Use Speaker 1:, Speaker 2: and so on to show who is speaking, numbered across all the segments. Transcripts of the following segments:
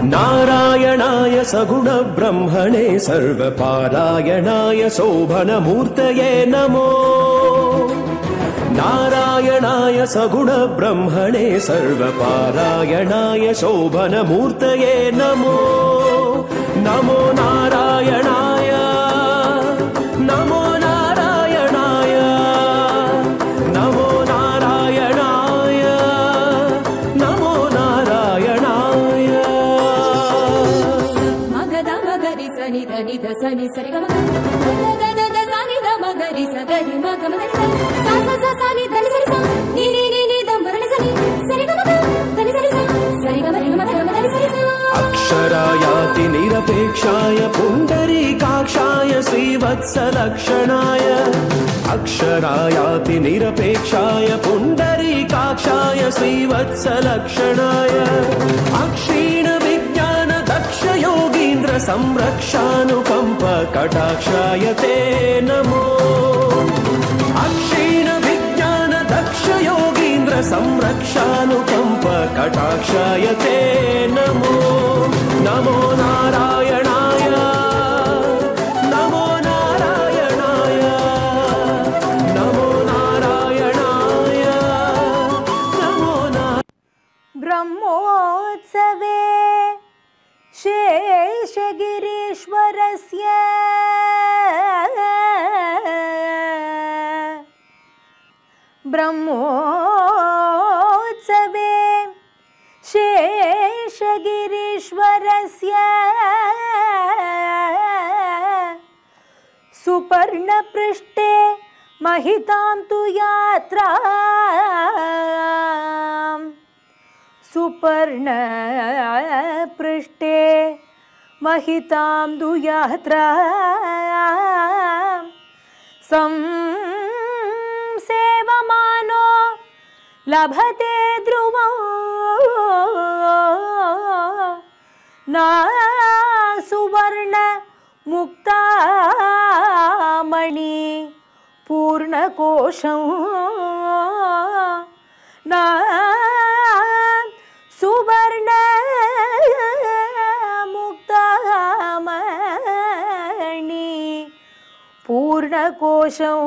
Speaker 1: नारायणाय सगुण ब्रह्मणे सर्वपारायणाय शोभनमूर्तये नमो। नारायणाय सगुण ब्रह्मणे सर्वपारायणाय शोभनमूर्तये नमो। नमो नारायणाय नमो नारायणाय नमो नारायणाय नमो नारायणाय।
Speaker 2: मगद मगरि सनि धनि ध सनि सरि ग मग द द द सनि ध मगरि स गरि मग मग सा सा सा सनि धनि सरि सा नि नि नि नि द मगरि सनि सरि ग मग धनि सरि सा सरि ग मग मग धनि सरि सा।
Speaker 1: अक्षरायाति निरपेक्षाय पुण्डरीकाक्षाय श्रीवत्सलक्षणाय। अक्षरायाति निरपेक्षाय पुण्डरीकाक्षाय श्रीवत्सलक्षणाय। अक्षीण विज्ञान दक्ष योगीन्द्र संरक्षानुकंप कटाक्षाय ते नमो। अक्षीण विज्ञान दक्ष योगीन्द्र संरक्षानुकंप कटाक्षाय ते नमो। नमो नारायणाय नमो नारायणाय नमो नारायणाय नमो
Speaker 3: ब्रह्मोत्सवे शेषगिरीश्वरस्य ब्रह्मोत्सवे शेषगिरीश्वरस्य सुपर्णपृष्ठे महितां तु यात्रा। सुपर्णपृष्ठे महितां तु यात्रा। संसेवमानो लभते ध्रुवं न सुवर्ण मुक्तामणि पूर्णकोशं न सुवर्ण मुक्तामणि पूर्णकोशं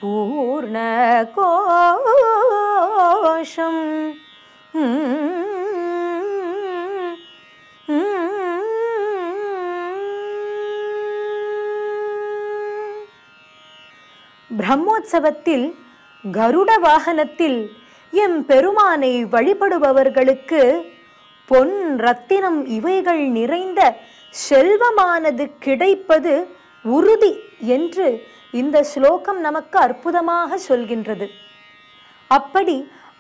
Speaker 3: पूर्णकोशं। பிரம்மோற்சவத்தில் கருட வாகனத்தில் எம் பெருமானை வழிபடுபவர்களுக்கு பொன் ரத்தினம் இவைகள் நிறைந்த செல்வமானது கிடைப்பது உறுதி என்று இந்த ஸ்லோகம் நமக்கு அற்புதமாக சொல்கின்றது. அப்படி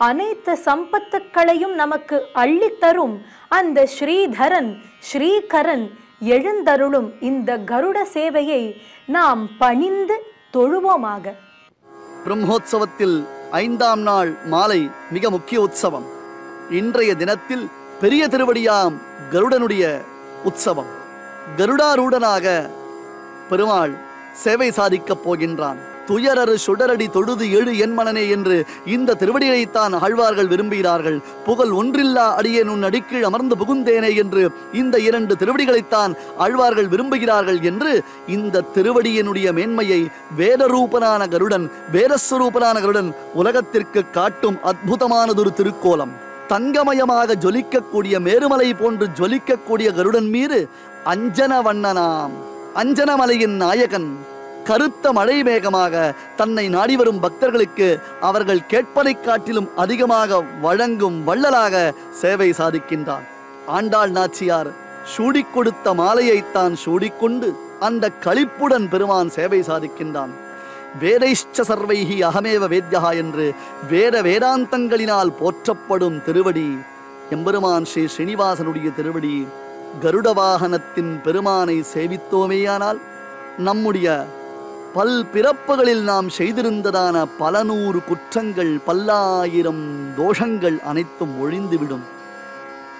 Speaker 3: அனைத்து சம்பத்துக்களையும் நமக்கு அள்ளித்தரும் அந்த ஸ்ரீதரன் ஸ்ரீகரன் எழுந்தருளும் இந்த கருட சேவையை நாம் பணிந்து தொழுவோமாக.
Speaker 4: பிரம்மோற்சவத்தில் 5ஆம் நாள் மாலை மிக முக்கிய உற்சவம். இன்றைய தினத்தில் பெரிய திருவடியாம் கருடனுடைய உற்சவம். கருடாரூடனாக பெருமாள் சேவை சாதிக்கப் போகின்றான். துயரறு சுடரடி தொழுது எழு என் மனனே என்று இந்த திருவடியைத்தான் ஆழ்வார்கள் விரும்புகிறார்கள். புகழ் ஒன்றில்லா அடியேன் உன் அடிக்கீழ் அமர்ந்து புகுந்தேனே என்று இந்த 2 திருவடிகளைத்தான் ஆழ்வார்கள் விரும்புகிறார்கள் என்று இந்த திருவடியினுடைய மேன்மையை வேதரூபனான கருடன் வேதஸ்வரூபனான கருடன் உலகத்திற்கு காட்டும் அற்புதமானதொரு திருக்கோலம். தங்கமயமாக ஜொலிக்கக்கூடிய மேருமலை போன்று ஜொலிக்கக்கூடிய கருடன் மீது அஞ்சன வண்ணனாம் அஞ்சனமலையின் நாயகன் கருத்த மழை மேகமாக தன்னை நாடி வரும் பக்தர்களுக்கு அவர்கள் கேட்பதை காட்டிலும் அதிகமாக வழங்கும் வள்ளலாக சேவை சாதிக்கின்றான். ஆண்டாள் நாச்சியார் சூடிக் கொடுத்த மாலையைத்தான் சூடிக்கொண்டு அந்த களிப்புடன் பெருமான் சேவை சாதிக்கின்றான். வேதைஷ்ச சர்வைஹி அகமேவ வேத்யா என்று வேத வேதாந்தங்களினால் போற்றப்படும் திருவடி எம்பெருமான் ஸ்ரீ ஸ்ரீனிவாசனுடைய திருவடி. கருட வாகனத்தின் பெருமானை சேவித்தோமேயானால் நம்முடைய பல் பிறப்புகளில் நாம் செய்திருந்ததான பல நூறு குற்றங்கள் பல்லாயிரம் தோஷங்கள் அனைத்தும் ஒழிந்துவிடும்.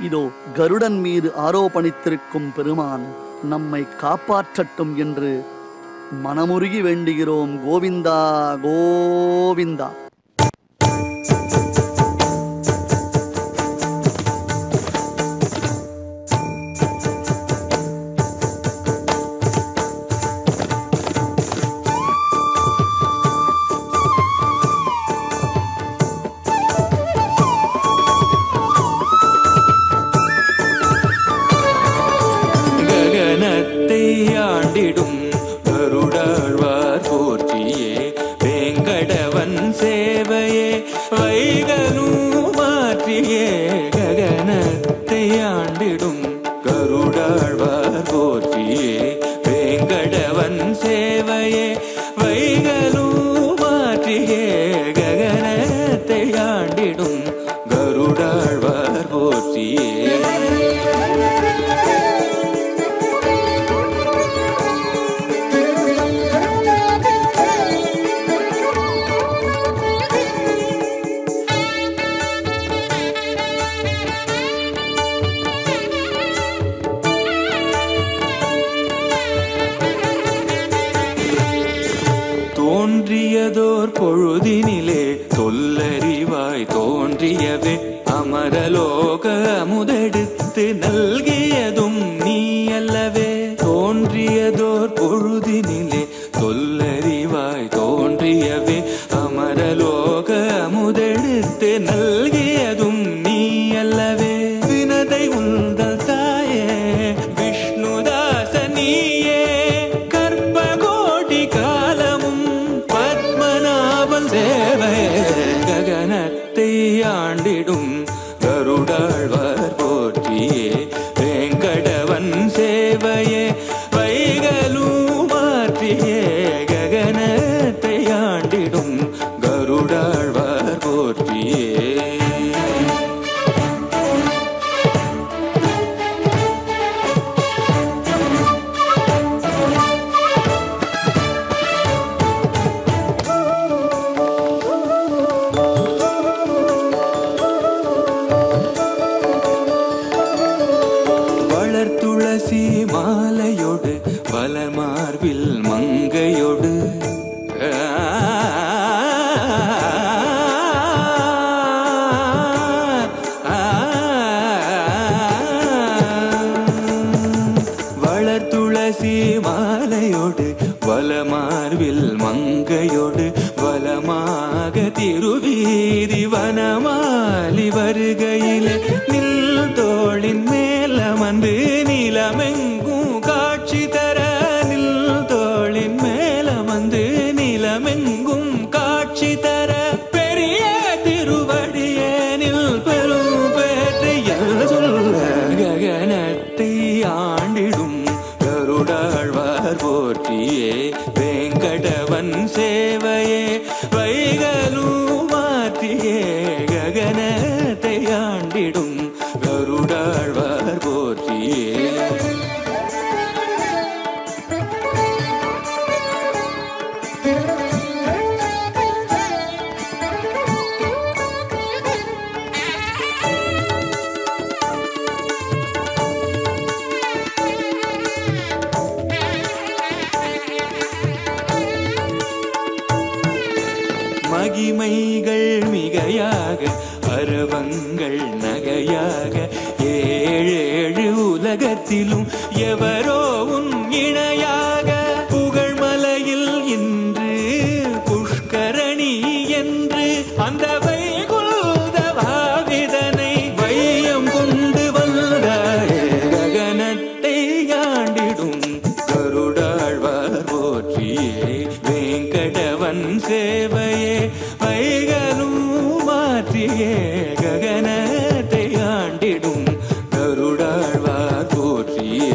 Speaker 4: இதோ கருடன் மீது ஆரோபணித்திருக்கும் பெருமான் நம்மை காப்பாற்றட்டும் என்று மனமுருகி வேண்டுகிறோம். கோவிந்தா கோவிந்தா.
Speaker 5: சொல்லறிவாய் தோன்றியவே அமரலோக அமுதெடுத்து நல்கியதும் நீ அல்லவே. தோன்றியதோர் பொழுதினிலே சொல்லறிவாய் தோன்றியவே அமரலோக அமுதெடுத்து நல்கியதும் நீ அல்லவே. வினதை உந்தல் தாயே விஷ்ணுதாச நீயே கற்பகோடி காலமும் பத்மநாபன் சேவையே. ககனத்தை ஆண்டிடும் கருடாழ்வார் போற்றியே வேங்கடவன் சேவையே வைகலும் மாற்றியே. ககனத்தை ஆண்டிடும் கருடாழ்வார் போற்றியே. துளசி மாலையோடு வலமார்பில் மங்கையோடு வளர் துளசி மாலையோடு வலமார்பில் மங்கையோடு வலமாக திருவீதி வனமாலி வருகையிலே நில் தோளின் மேலமந்து நிலமெங்கும் காட்சி தர. நில் தோளின் மேலமந்து நிலமெங்கும் காட்சி தர. பெரிய திருவடியேனில் பெரும் பேற்றையல் சொல்ல. ககனத்தை ஆண்டிடும் கருடாழ்வார் போற்றியே வேங்கடவன் சேவையே வைகலும் மாற்றியே. ககனத்தை ஆண்டிடும் கருடாழ்வார் போற்றியே. மகிமைகள் மிகையாக அரவங்கள் நகையாக ஏழேழு உலகத்திலும் எவரோ உன் இணையாக. புகழ்மலையில் இன்று புஷ்கரணி என்று அந்த வைகுந்த பாவிதனை வையம் கொண்டு வந்தாயே. ககனத்தை ஆண்டிடும் கருடாழ்வார் போற்றியே வேங்கடவன் சேவையே வைகலும் மாற்றியே. ககனத்தை ஆண்டிடும் கருடாழ்வார் போற்றியே.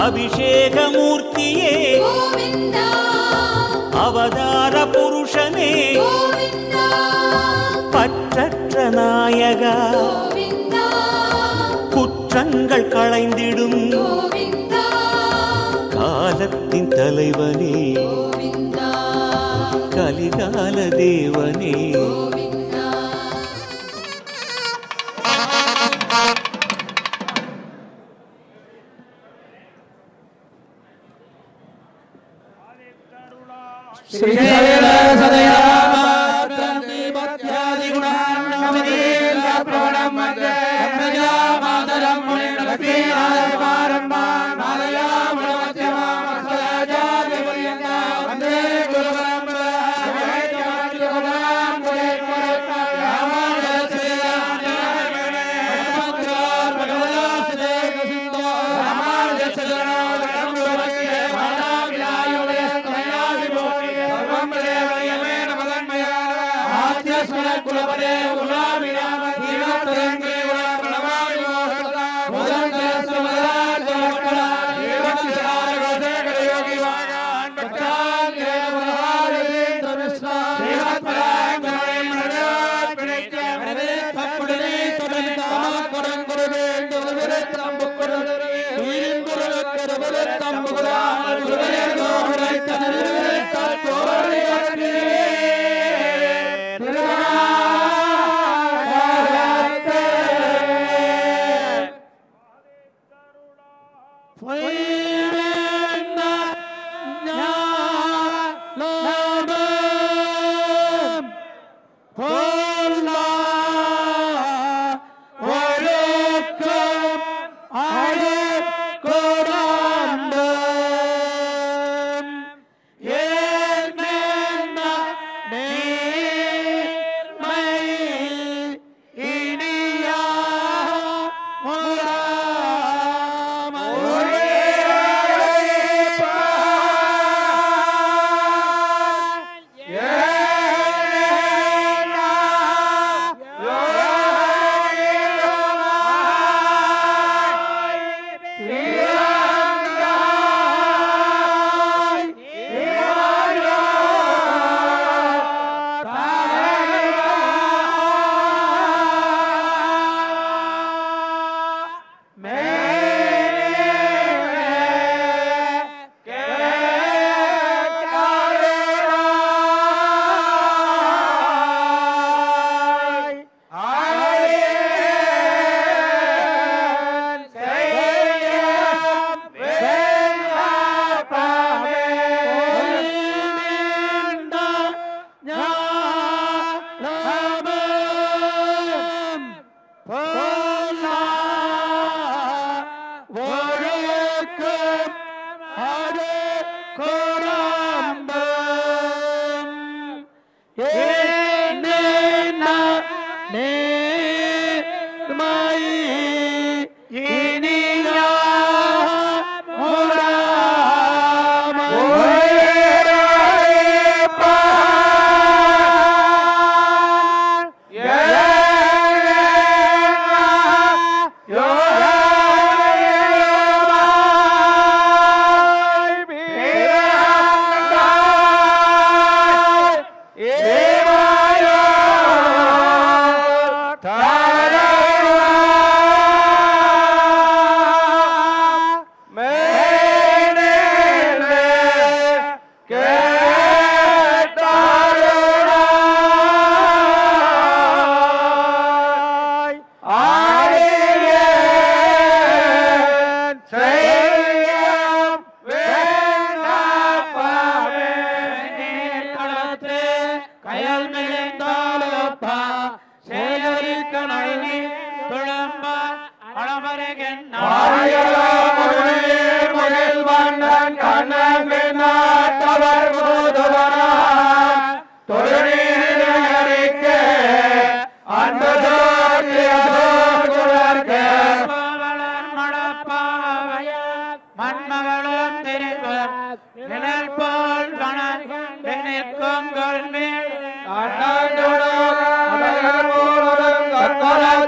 Speaker 5: அபிஷேகமூர்த்தியே
Speaker 2: கோவிந்தா
Speaker 5: அவதார புருஷனே
Speaker 2: கோவிந்தா
Speaker 5: பற்றற்ற நாயகா
Speaker 2: கோவிந்தா
Speaker 5: குற்றங்கள் களைந்திடும்
Speaker 2: கோவிந்தா
Speaker 5: காலத்தின் தலைவனே
Speaker 2: கோவிந்தா
Speaker 5: கலிகால தேவனே
Speaker 2: கோவிந்தா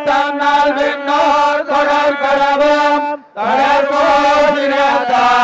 Speaker 6: தன்னால் விண்ணோர் தொடர் கடவும் தளர்போதினத்தார்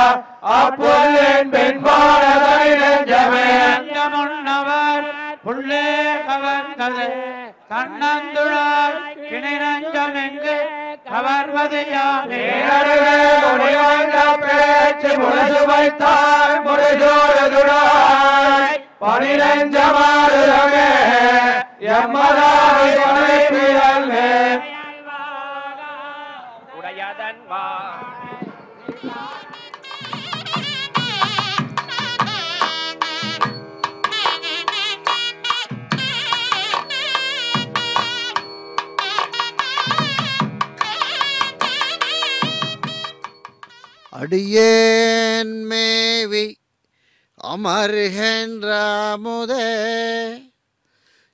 Speaker 6: அடியேன் மேவி அமர்கின்ற முதே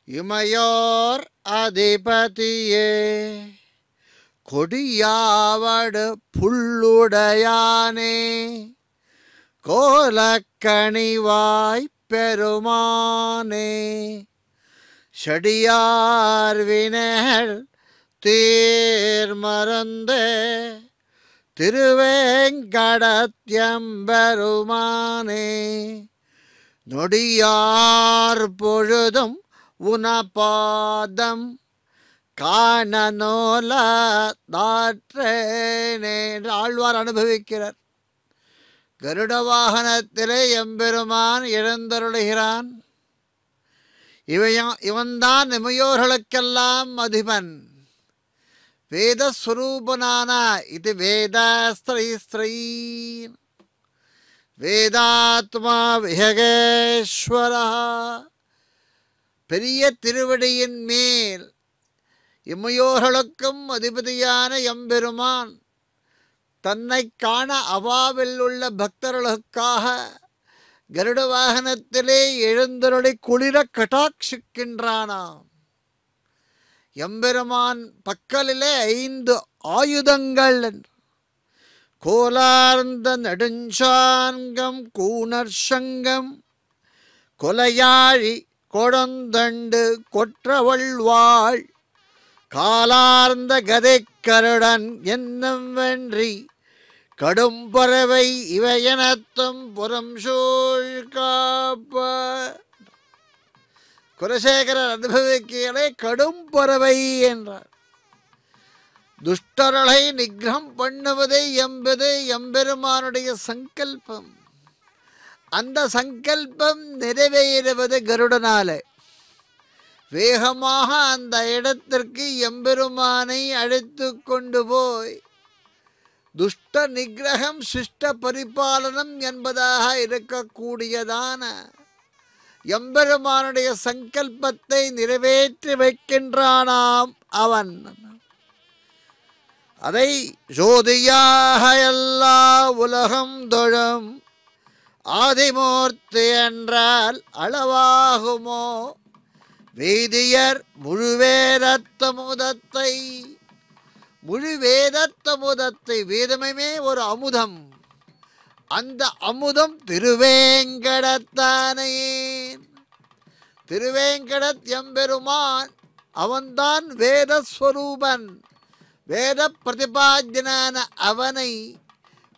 Speaker 6: இமையோர் அதிபதியே கொடியாவடு புல்லுடையானே கோலக்கணிவாய் பெருமானே செடியார் வினைகள் தீர்மறந்தே திருவேங்கடத்யம்பெருமானே நொடியார் பொழுதும் உனபாதம் காணநோல தாற்றேனே என்று ஆழ்வார் அனுபவிக்கிறார். கருட வாகனத்திலே எம்பெருமான் எழுந்தருளுகிறான். இவன்தான் இமையோர்களுக்கெல்லாம் அதிபன். வேதஸ்வரூபனான இது வேதாஸ்திரை வேதாத்மா விஹகேஸ்வரா. பெரிய திருவடியின் மேல் இமையோர்களுக்கும் அதிபதியான எம்பெருமான் தன்னை காண அவாவில் உள்ள பக்தர்களுக்காக கருட வாகனத்திலே எழுந்தருளி குளிர கட்டாட்சிக்கின்றானாம். எம்பெருமான் பக்கலிலே 5 ஆயுதங்கள் கோலார்ந்த நெடுஞ்சான்கம் கூணர்ஷங்கம் கொலையாழி கொடந்தண்டு கொற்றவள்வாள் காலார்ந்த கதைக்கருடன் என்னும் வென்றி கடும்பறவை இவையனத்தும் புறம் சூழ் காப்ப. குலசேகரர் அனுபவிக்கையிலே கடும் பறவை என்றார். துஷ்டர்களை நிகிரம் பண்ணுவதே என்பது எம்பெருமானுடைய சங்கல்பம். அந்த சங்கல்பம் நிறைவேறுவது கருடனாலே. வேகமாக அந்த இடத்திற்கு எம்பெருமானை அழைத்து கொண்டு போய் துஷ்ட நிகிரகம் சிஷ்ட பரிபாலனம் என்பதாக இருக்கக்கூடியதான எம்பெருமானுடைய சங்கல்பத்தை நிறைவேற்றி வைக்கின்றானாம் அவன். அதை ஜோதியாக எல்லா உலகம் தொழும் ஆதிமூர்த்தி என்றால் அளவாகுமோ? வேதியர் முழுவேதத்தமுதத்தை வேதமே ஒரு அமுதம். அந்த அமுதம் திருவேங்கடத்தானே. திருவேங்கடத் எம்பெருமான் அவன்தான் வேதஸ்வரூபன். வேத பிரதிபாத்தியனான அவனை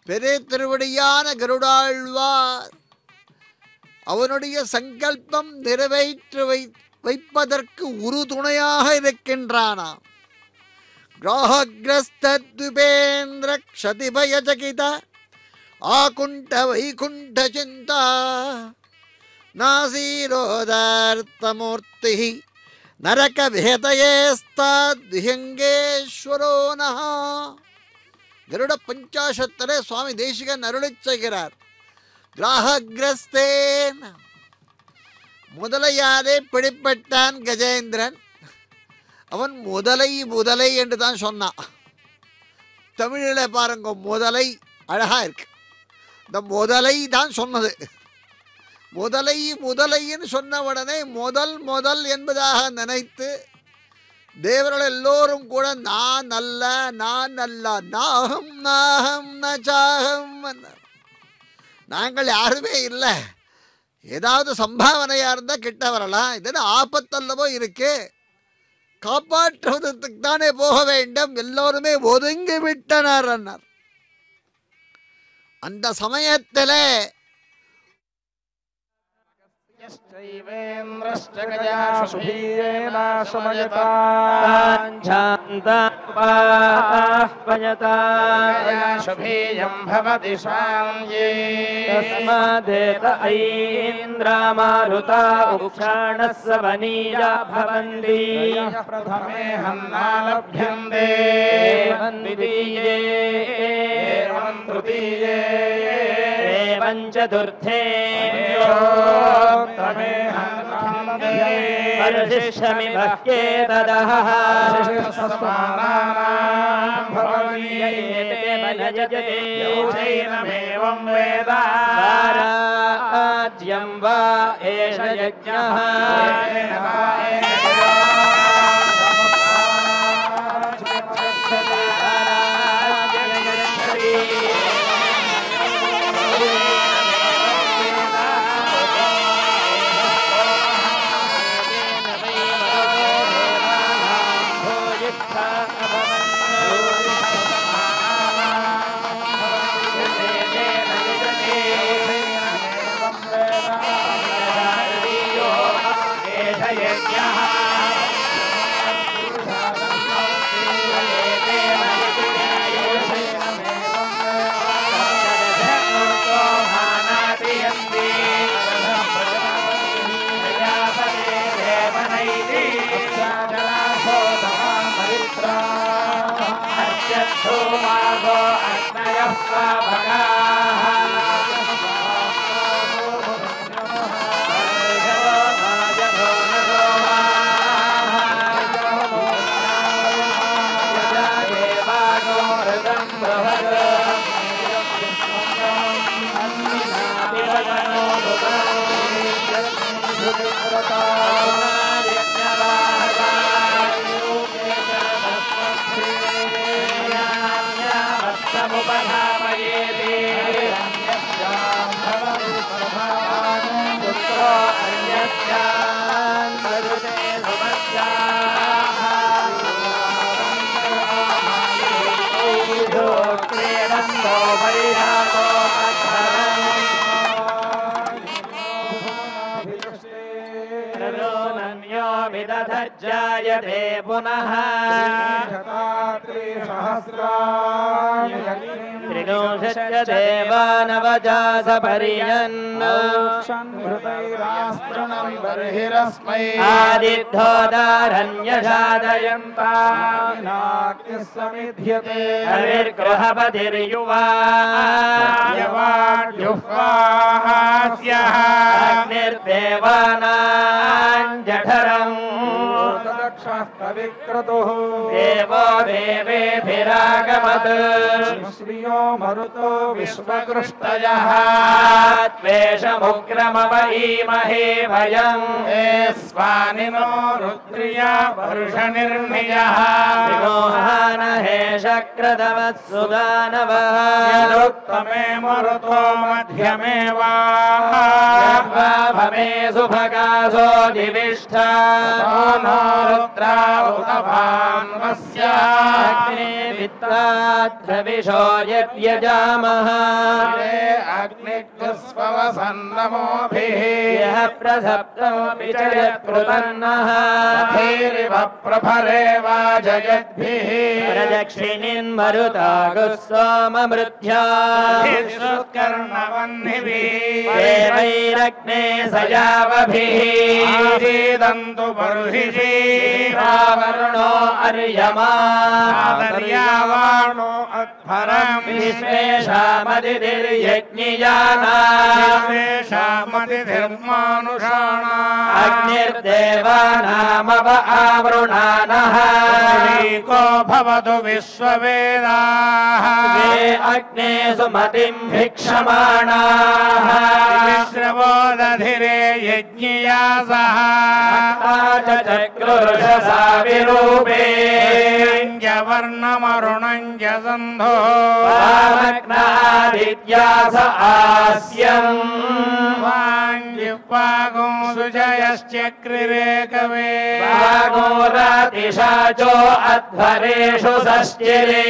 Speaker 6: பெரிய திருவடியான கருடாழ்வார் அவனுடைய சங்கல்பம் நிறைவேற்றி வைப்பதற்கு உறுதுணையாக இருக்கின்றானாம். கிராஹக்ரஸ்தத்விபேந்திர க்ஷதிபயஜகித ஆகுண்ட வைகுண்ட சிந்தா நாசீரோதார்த்தமூர்த்தி நரக விஹதயேஸ்தாத்விஹங்கேஸ்வரோ நஹ. கருட பஞ்சாசத்திலே சுவாமி தேசிகன் அருளிச் செய்கிறார். கிராஹக்ரஸ்தேன் முதலையாலே பிடிப்பட்டான் கஜேந்திரன். அவன் முதலை என்று தான் சொன்னான். தமிழில் பாருங்க, முதலை அழகா இருக்கு. இந்த முதலை தான் சொன்னது. முதலைன்னு சொன்ன உடனே முதல் என்பதாக நினைத்து தேவர்கள் எல்லோரும் கூட நான் அல்ல நாகம் நச்சாகம் நாங்கள் யாருமே இல்லை. ஏதாவது சம்பாவனையா இருந்தா கிட்ட வரலாம். இதென்ன ஆபத்தல்லவோ இருக்கு, காப்பாற்றுவதற்கு தானே போக வேண்டும். எல்லோருமே ஒதுங்கி விட்டனர். அந்த சமயத்திலே
Speaker 7: ैवेन्द्रश्च गजा सुभीरेण समयताञ्छान्त उपाह्वयता
Speaker 8: शुभेयं भवति शान्ये
Speaker 7: तस्मादेत ऐन्द्रामारुता उक्षाणः सवनीया भवन्ति
Speaker 8: प्रथमे हन्नालभ्यन्ते
Speaker 7: एवं द्वितीये
Speaker 8: एवं तृतीये
Speaker 7: एवं चतुर्थे
Speaker 8: तमे हन्नालभ्यन्ते
Speaker 7: परिशिष्यमिभ्येतदः
Speaker 8: चैनमेवं वेद
Speaker 7: राज्यं वा एष यज्ञः जायते पुनः त्रिदोषश्च देवानवजासपर्यन्नोक्षन्हृतैरास्तृणं बर्हिरस्मै आदिद्धोदारण्यजादयन्ताग्निः समिध्यते हरिर्गृहपतिर्युवा यवाड्युह्वास्यः अग्निर्देवानां जठरम् विक्रतुः देवो देवेभिरागमत् श्रियो मरुतो विश्वकृष्टयः त्वेषमुग्रमवईमहे भयम् हे स्वानिनो रुद्रिया वर्षनिर्णयः सिंहानहे शक्रदवत्सुदानवः यदुत्तमे मरुतो मध्यमे वा भमे सुभगासो दिविष्ठा रुद्रावस्याग्ने वित्राद्रविशो यद्यजामः अग्निग्स्वसन्नमोभिः यः प्रसप्तमपि च यत्कृतन्नः धीरिव प्रभरे वा जयद्भिः प्रदक्षिणीन्मरुतागुस्सोममृध्या कर्णवह्निभिः देवैरग्ने सजावभिः आसीदन्तु बर्हिषि वरुणो अर्यमा आदर्यावाणो अध्वरम् विश्वेषामतिर्यज्ञिजानामतिर्मानुषाणा अग्निर्देवानामव आवृणानः को भवतु विश्ववेदाः वे अग्ने सुमतिं भिक्षमाणाः विश्रवो दधिरे यज्ञिया सह चक्रुषसा विरूपे वर्णमरुणञ्ज सन्धो वामग्नादित्या स आस्यम् वागोऽसुजयश्चक्रिरे कवे
Speaker 8: वागोरातिशाचो अध्वरेषु सश्चिरे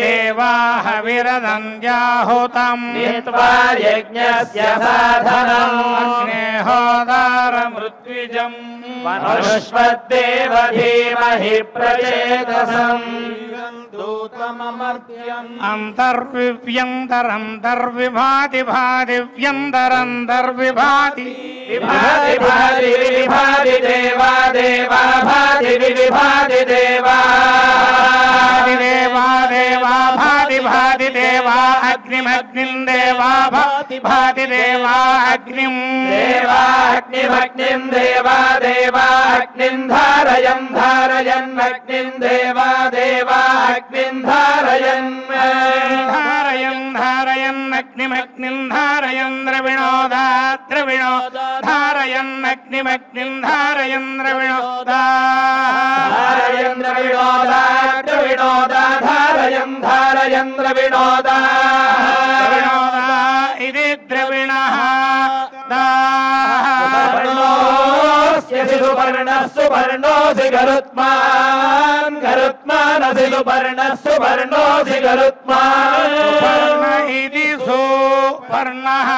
Speaker 7: देवाः विरदन्त्याहुतम्
Speaker 8: नीत्वा यज्ञस्य साधनम्
Speaker 7: अग्नेहोदारमृत्विजम्
Speaker 8: मनुष्वद्देव धीमहि प्रचेतसम्
Speaker 7: अन्तर्विव्यन्तरन्तर्विभाति भातिव्यन्तरन्तर्विभाति
Speaker 8: विभाति भाति विभाति देवा देवा भाति विभाति देवा
Speaker 7: देवा देवा भाति भाति देवा अग्निमग्निम् देवा भाति भाति देवा अग्निम्
Speaker 8: देवा अग्निमग्निम् देवा देवा अग्निम् धारयन् धारयन् अग्निम् देवा देवा अग्निम् धारयन्
Speaker 7: धारयन् धारयन् अग्निमग्निम् धारयन् द्रविणोदा द्रविणोदा धारयन् अग्निमग्निम् धारयन् द्रविणोदा
Speaker 8: धारयन् द्रविणोदा द्रविणोदा धारयन् धारयन् द्रविणोदा
Speaker 7: द्रविणोदा इति द्रविणः
Speaker 8: सुपर्णः सुपर्णोऽसि गरुत्मान् गरुत्मानसि सुपर्णः सुपर्णोऽसि गरुत्मान्
Speaker 7: इति सुपर्णः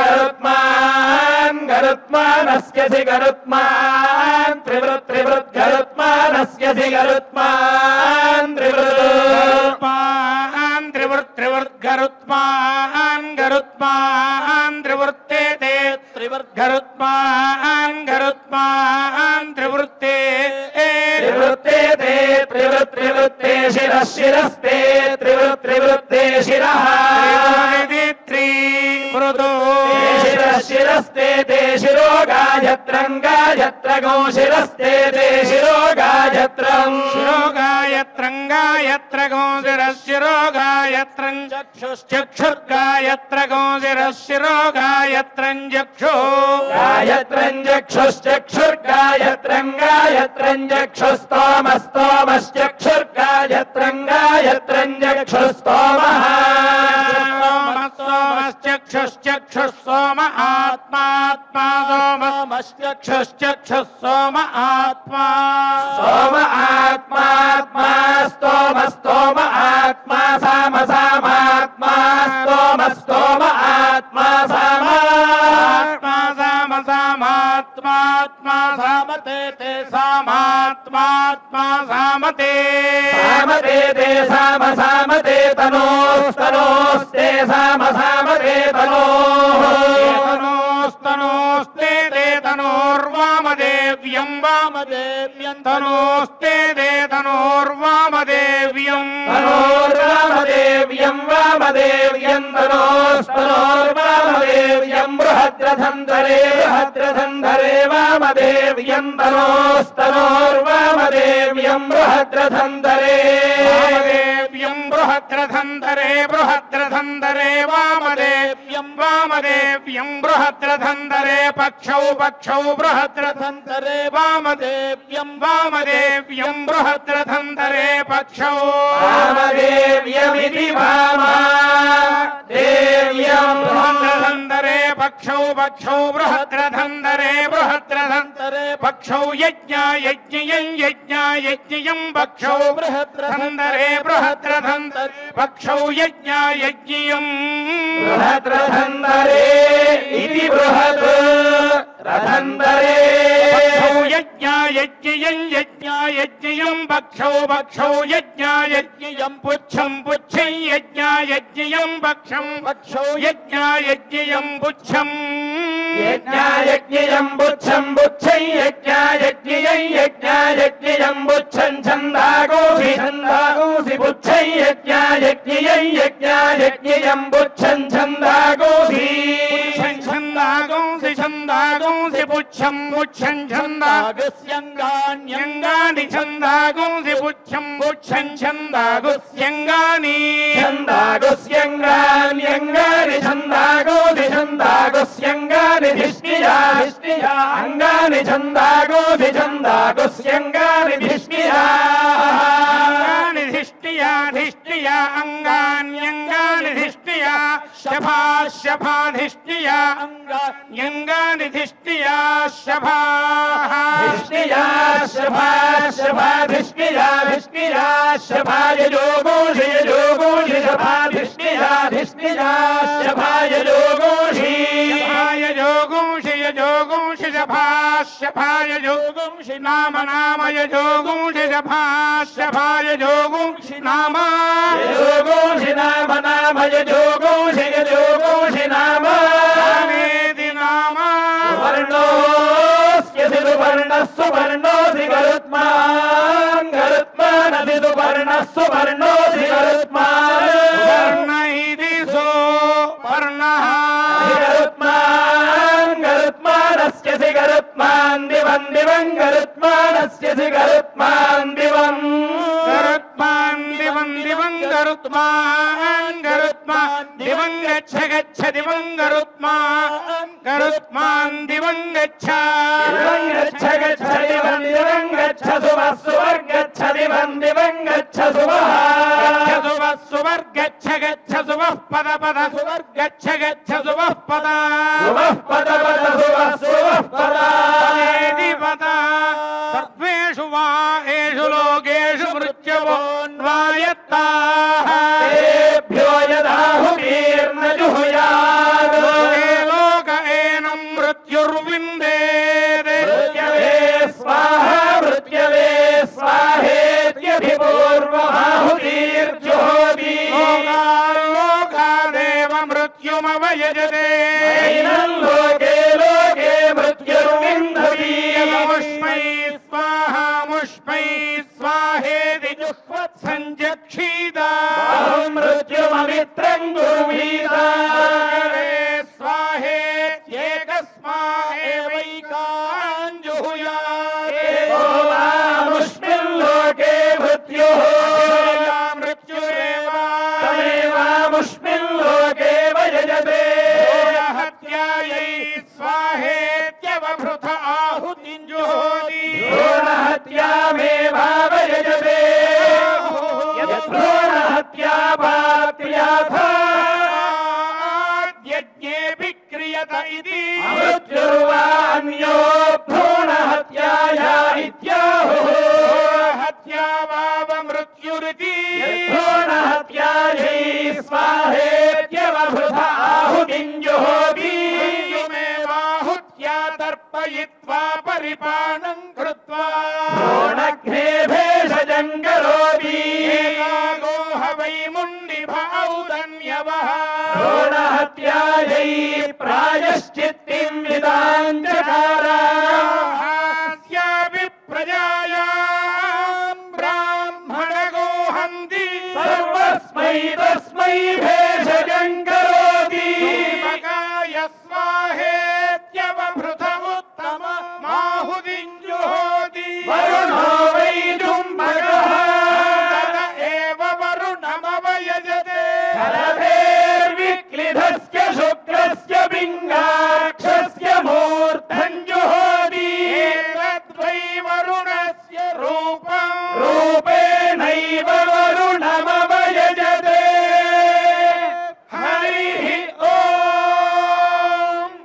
Speaker 8: गरुत्मान् गरुत्मानस्यसि गरुत्मान् त्रिवृत् त्रिवृत् गरुत्मानस्यसि गरुत्मान्
Speaker 7: त्रिवृत्मान् त्रिवृत् त्रिवृत् गरुत्मान् गरुत्मान् त्रिवृत्ते ते त्रिवृत् गरुत्मान् गरुत्मान् त्रिवृत्ते
Speaker 8: त्रिवृत्ते ते त्रिवृत् त्रिवृत्ते शिरः शिरस्ते त्रिवृत् त्रिवृत्ते शिरः
Speaker 7: त्रिवृतो
Speaker 8: शिरः शिरस्ते ते शिरो गायत्रम् गायत्रगो शिरस्ते ते शिरो गायत्रम्
Speaker 7: शिरो गायत्रम् गायत्रगो शिरशिरो गायत्रम् चक्षुश्चक्षुर्गायत्रगो शिरशिरो गायत्रम् चक्षु
Speaker 8: गायत्रम् चक्षुश्चक्षुर्गायत्रम् गायत्रम् चक्षुस्तोमस्तोमश्चक्षुर्गायत्रम् गायत्रम् चक्षुस्तोमः
Speaker 7: सोमश्चक्षुश्चक्षुः सोम आत्मात्मा सोमश्चक्षुश्चक्षुः सोम आत्मा
Speaker 8: सोम आत्मात्मा स्तोम स्तोम आत्मा साम सामात्मा स्तोम स्तोम आत्मा साम
Speaker 7: आत्मा साम सामात्मात्मा सामते ते सामात्मात्मा सामते
Speaker 8: सामते ते साम सामते तनोस्तनोस्ते साम सामते
Speaker 7: तनोस्तनोस्ते ते तनोर्वामदेव्यम् वामदेव्यम् तनोस्ते ते तनोर्वामदेव्यम्
Speaker 8: तनोर्वामदेव्यम् वामदेव्यम् तनोस्तनोर्वामदेव्यम् बृहद्रथन्धरे बृहद्रथन्धरे वामदेव्यम् तनोस्तनोर्वामदेव्यम् बृहद्रथन्धरे
Speaker 7: वामदेव्यम् बृहद्रथन्धरे बृहद्रथन्धरे वामदेव्यम् वामदेव्यम् बृहद्रथन्धरे पक्षौ पक्षौ बृहद्रथन्धरे वामदेव्यम् वामदेव्यम् बृहद्रथन्धरे पक्षौ
Speaker 8: वामदेव्यमिति वामा देव्यम्
Speaker 7: बृहद्रथन्धरे पक्षौ पक्षौ बृहद्रथन्धरे बृहद्रथन्धरे पक्षौ यज्ञयज्ञयम् यज्ञयज्ञयम् पक्षौ बृहद्रथन्धरे बृहद्रथन्धरे पक्षौ यज्ञयज्ञयम्
Speaker 8: बृहद्रथन्धरे इति बृहद् रथन्धरे
Speaker 7: पक्षौ यज्ञयज्ञयम् यज्ञयज्ञयम् पक्षौ पक्षौ यज्ञयज्ञयम् पुच्छम् पुच्छम् यज्ञयज्ञयम् पक्षम् पक्षौ यज्ञयज्ञयम् पुच्छम्
Speaker 8: यज्ञयज्ञयम् पुच्छम् पुच्छम् यज्ञयज्ञयम् यज्ञयज्ञयम् पुच्छम् छन्दागोऽसि छन्दागोऽसि पुच्छम् यज्ञयज्ञयम् यज्ञयज्ञयम् पुच्छम् छन्दागोऽसि
Speaker 7: छन्दागोऽसि छन्दागोऽसि पुच्छम् पुच्छम् छन्दागस्यङ्गान्यङ्गानि छन्दागोऽसि पुच्छम् पुच्छम् छन्दागस्यङ्गानि
Speaker 8: छन्दागस्यङ्गान्यङ्गानि छन्दागोऽसि छन्दागस्यङ्गानि धिष्टिया धिष्टिया अङ्गानि छन्दागोऽसि छन्दागस्यङ्गानि धिष्टिया
Speaker 7: धिष्टिया धिष्टिया अङ्गान्यङ्गानि धिष्टिया शभा शभाधिष्ठिया यंगानिधिष्ठिया शभा धिष्ठिया शभा शभाधिष्ठिया धिष्ठिया शभा यजोगोषि शभा धिष्ठिया धिष्ठिया शभा यजोगोषि यजोगुंषि शभा शभा यजोगुंषि नाम यजोगुंषि शभा शभा यजोगुंषि नाम यजोगुंषि नाम मेदि नाम वर्णोऽस्य सुवर्णस्सु वर्णोऽसि गरुत्मान् गरुत्मानसि सुवर्णस्सु वर्णोऽसि गरुत्मान् वर्ण इति सो वर्णः गरुत्मानस्य सि गरुत्मान् दिवं दिवं गरुत्मानस्य सि गरुत्मान् दिवं दिवं गरुत्मान् दिवं गच्छ गच्छ दिवं गरुत्मान् दिवं गच्छ गच्छ दिवं गच्छ सुवः सुवर्गच्छ दिवं गच्छ सुवः सुवर्गच्छ गच्छ सुवः पद पद सुवर्गच्छ गच्छ सुवः पद सुवः पद सर्वेषु वा एषु लोकेषु मृत्युवोऽन्वायत्ताः तेभ्यो यदाहुतीर्न जुहुयात् लोक एनं मृत्युर्विन्देत् मृत्यवे स्वाहेत्यभिपूर्वमाहुतीर्जुहोति लोकादेव मृत्युमवयजते नैनं लोके मृत्युर्विन्दति मुष्मै स्वाहेति जुह्वत् सञ्जक्षीदा मृत्युममित्रं गुर्वीदा स्वाहेत्येकस्मादेवैकान् जुहुयात् लोके मृत्युः तमेवामुष्मिल्लोके वयजते हत्यायै स्वाहेत्यवभृत आहुतिं जुहोति भ्रूणहत्यामेवावयजते भ्रूणहत्या यज्ञेऽपि क्रियत इति मृत्युर्वान्यो भ्रूणहत्याया इत्याहुः हत्या वाव मृत्युरिति भ्रूणहत्यायै स्वाहेत्यवभृत आहुतिं जुहोति मृत्युमेवाहुत्या तर्पयित्वा परिपानं कृत्वा भ्रूणघ्ने भेषजं करोति एकागो हवै मुण्डिभौदन्यवः भ्रूणहत्यायै प्रायश्चित्तिं विदां चकार हास्यापि प्रजायां ब्राह्मणगो हन्ति सर्वस्मै तस्मै भेषजं करोति मकाय स्वाहेत्यवभृत उत्तम माहुतिं जुहोति वरुणो वै जुम्बकः तत एव वरुणमवयजते कलभेर्विक्लिधस्य शुक्रस्य पिङ्गाक्षस्य मूर्धं जुहोति एतद्वै वरुणस्य रूपेणैव वरुणमवयजते हरिः ओम्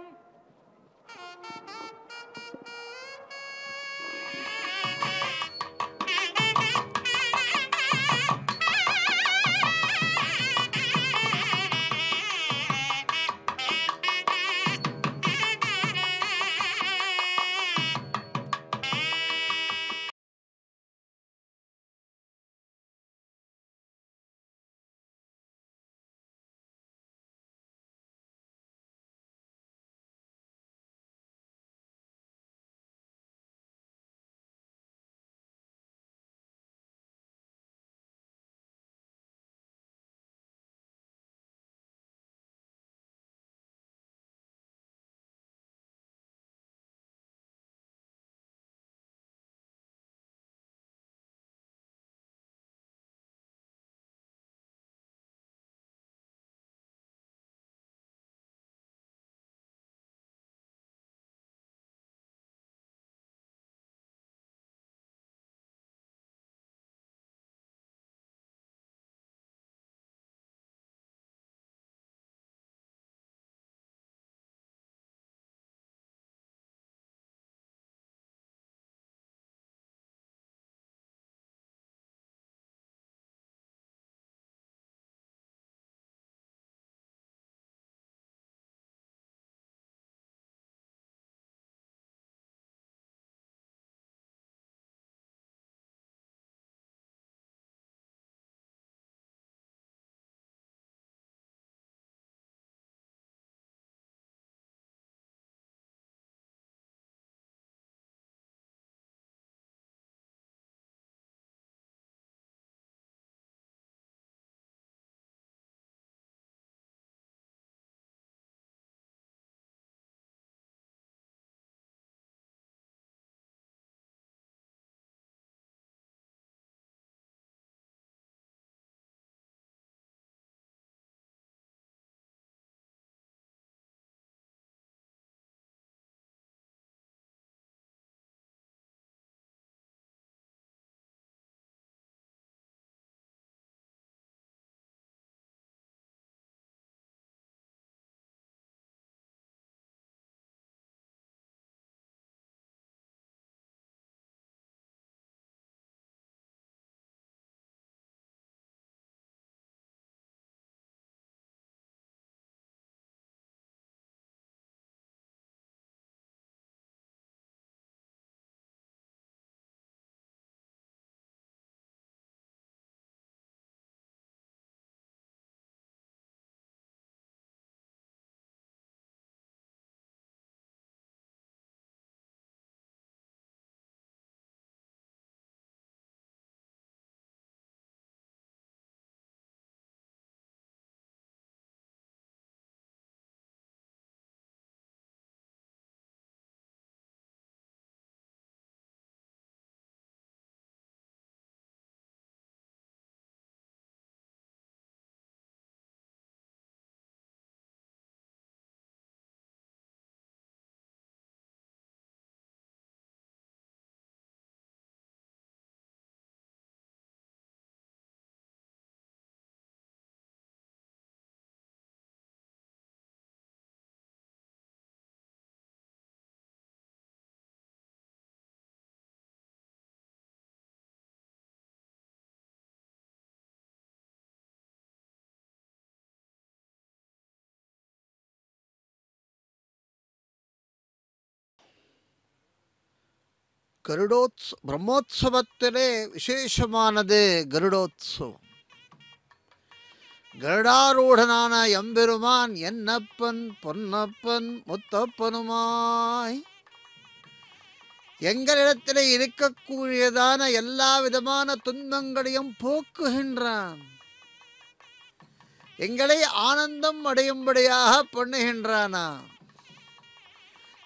Speaker 6: பிரம்மோத்சவத்திலே விசேஷமானது கருடோத்சவம். கருடாரூடனான எம்பெருமான் என்னப்பன் பொன்னப்பன் முத்தப்பனுமாய் எங்களிடத்தில் இருக்கக்கூடியதான எல்லா விதமான துன்பங்களையும் போக்குகின்றான். எங்களை ஆனந்தம் அடையும்படியாக பண்ணுகின்றானா.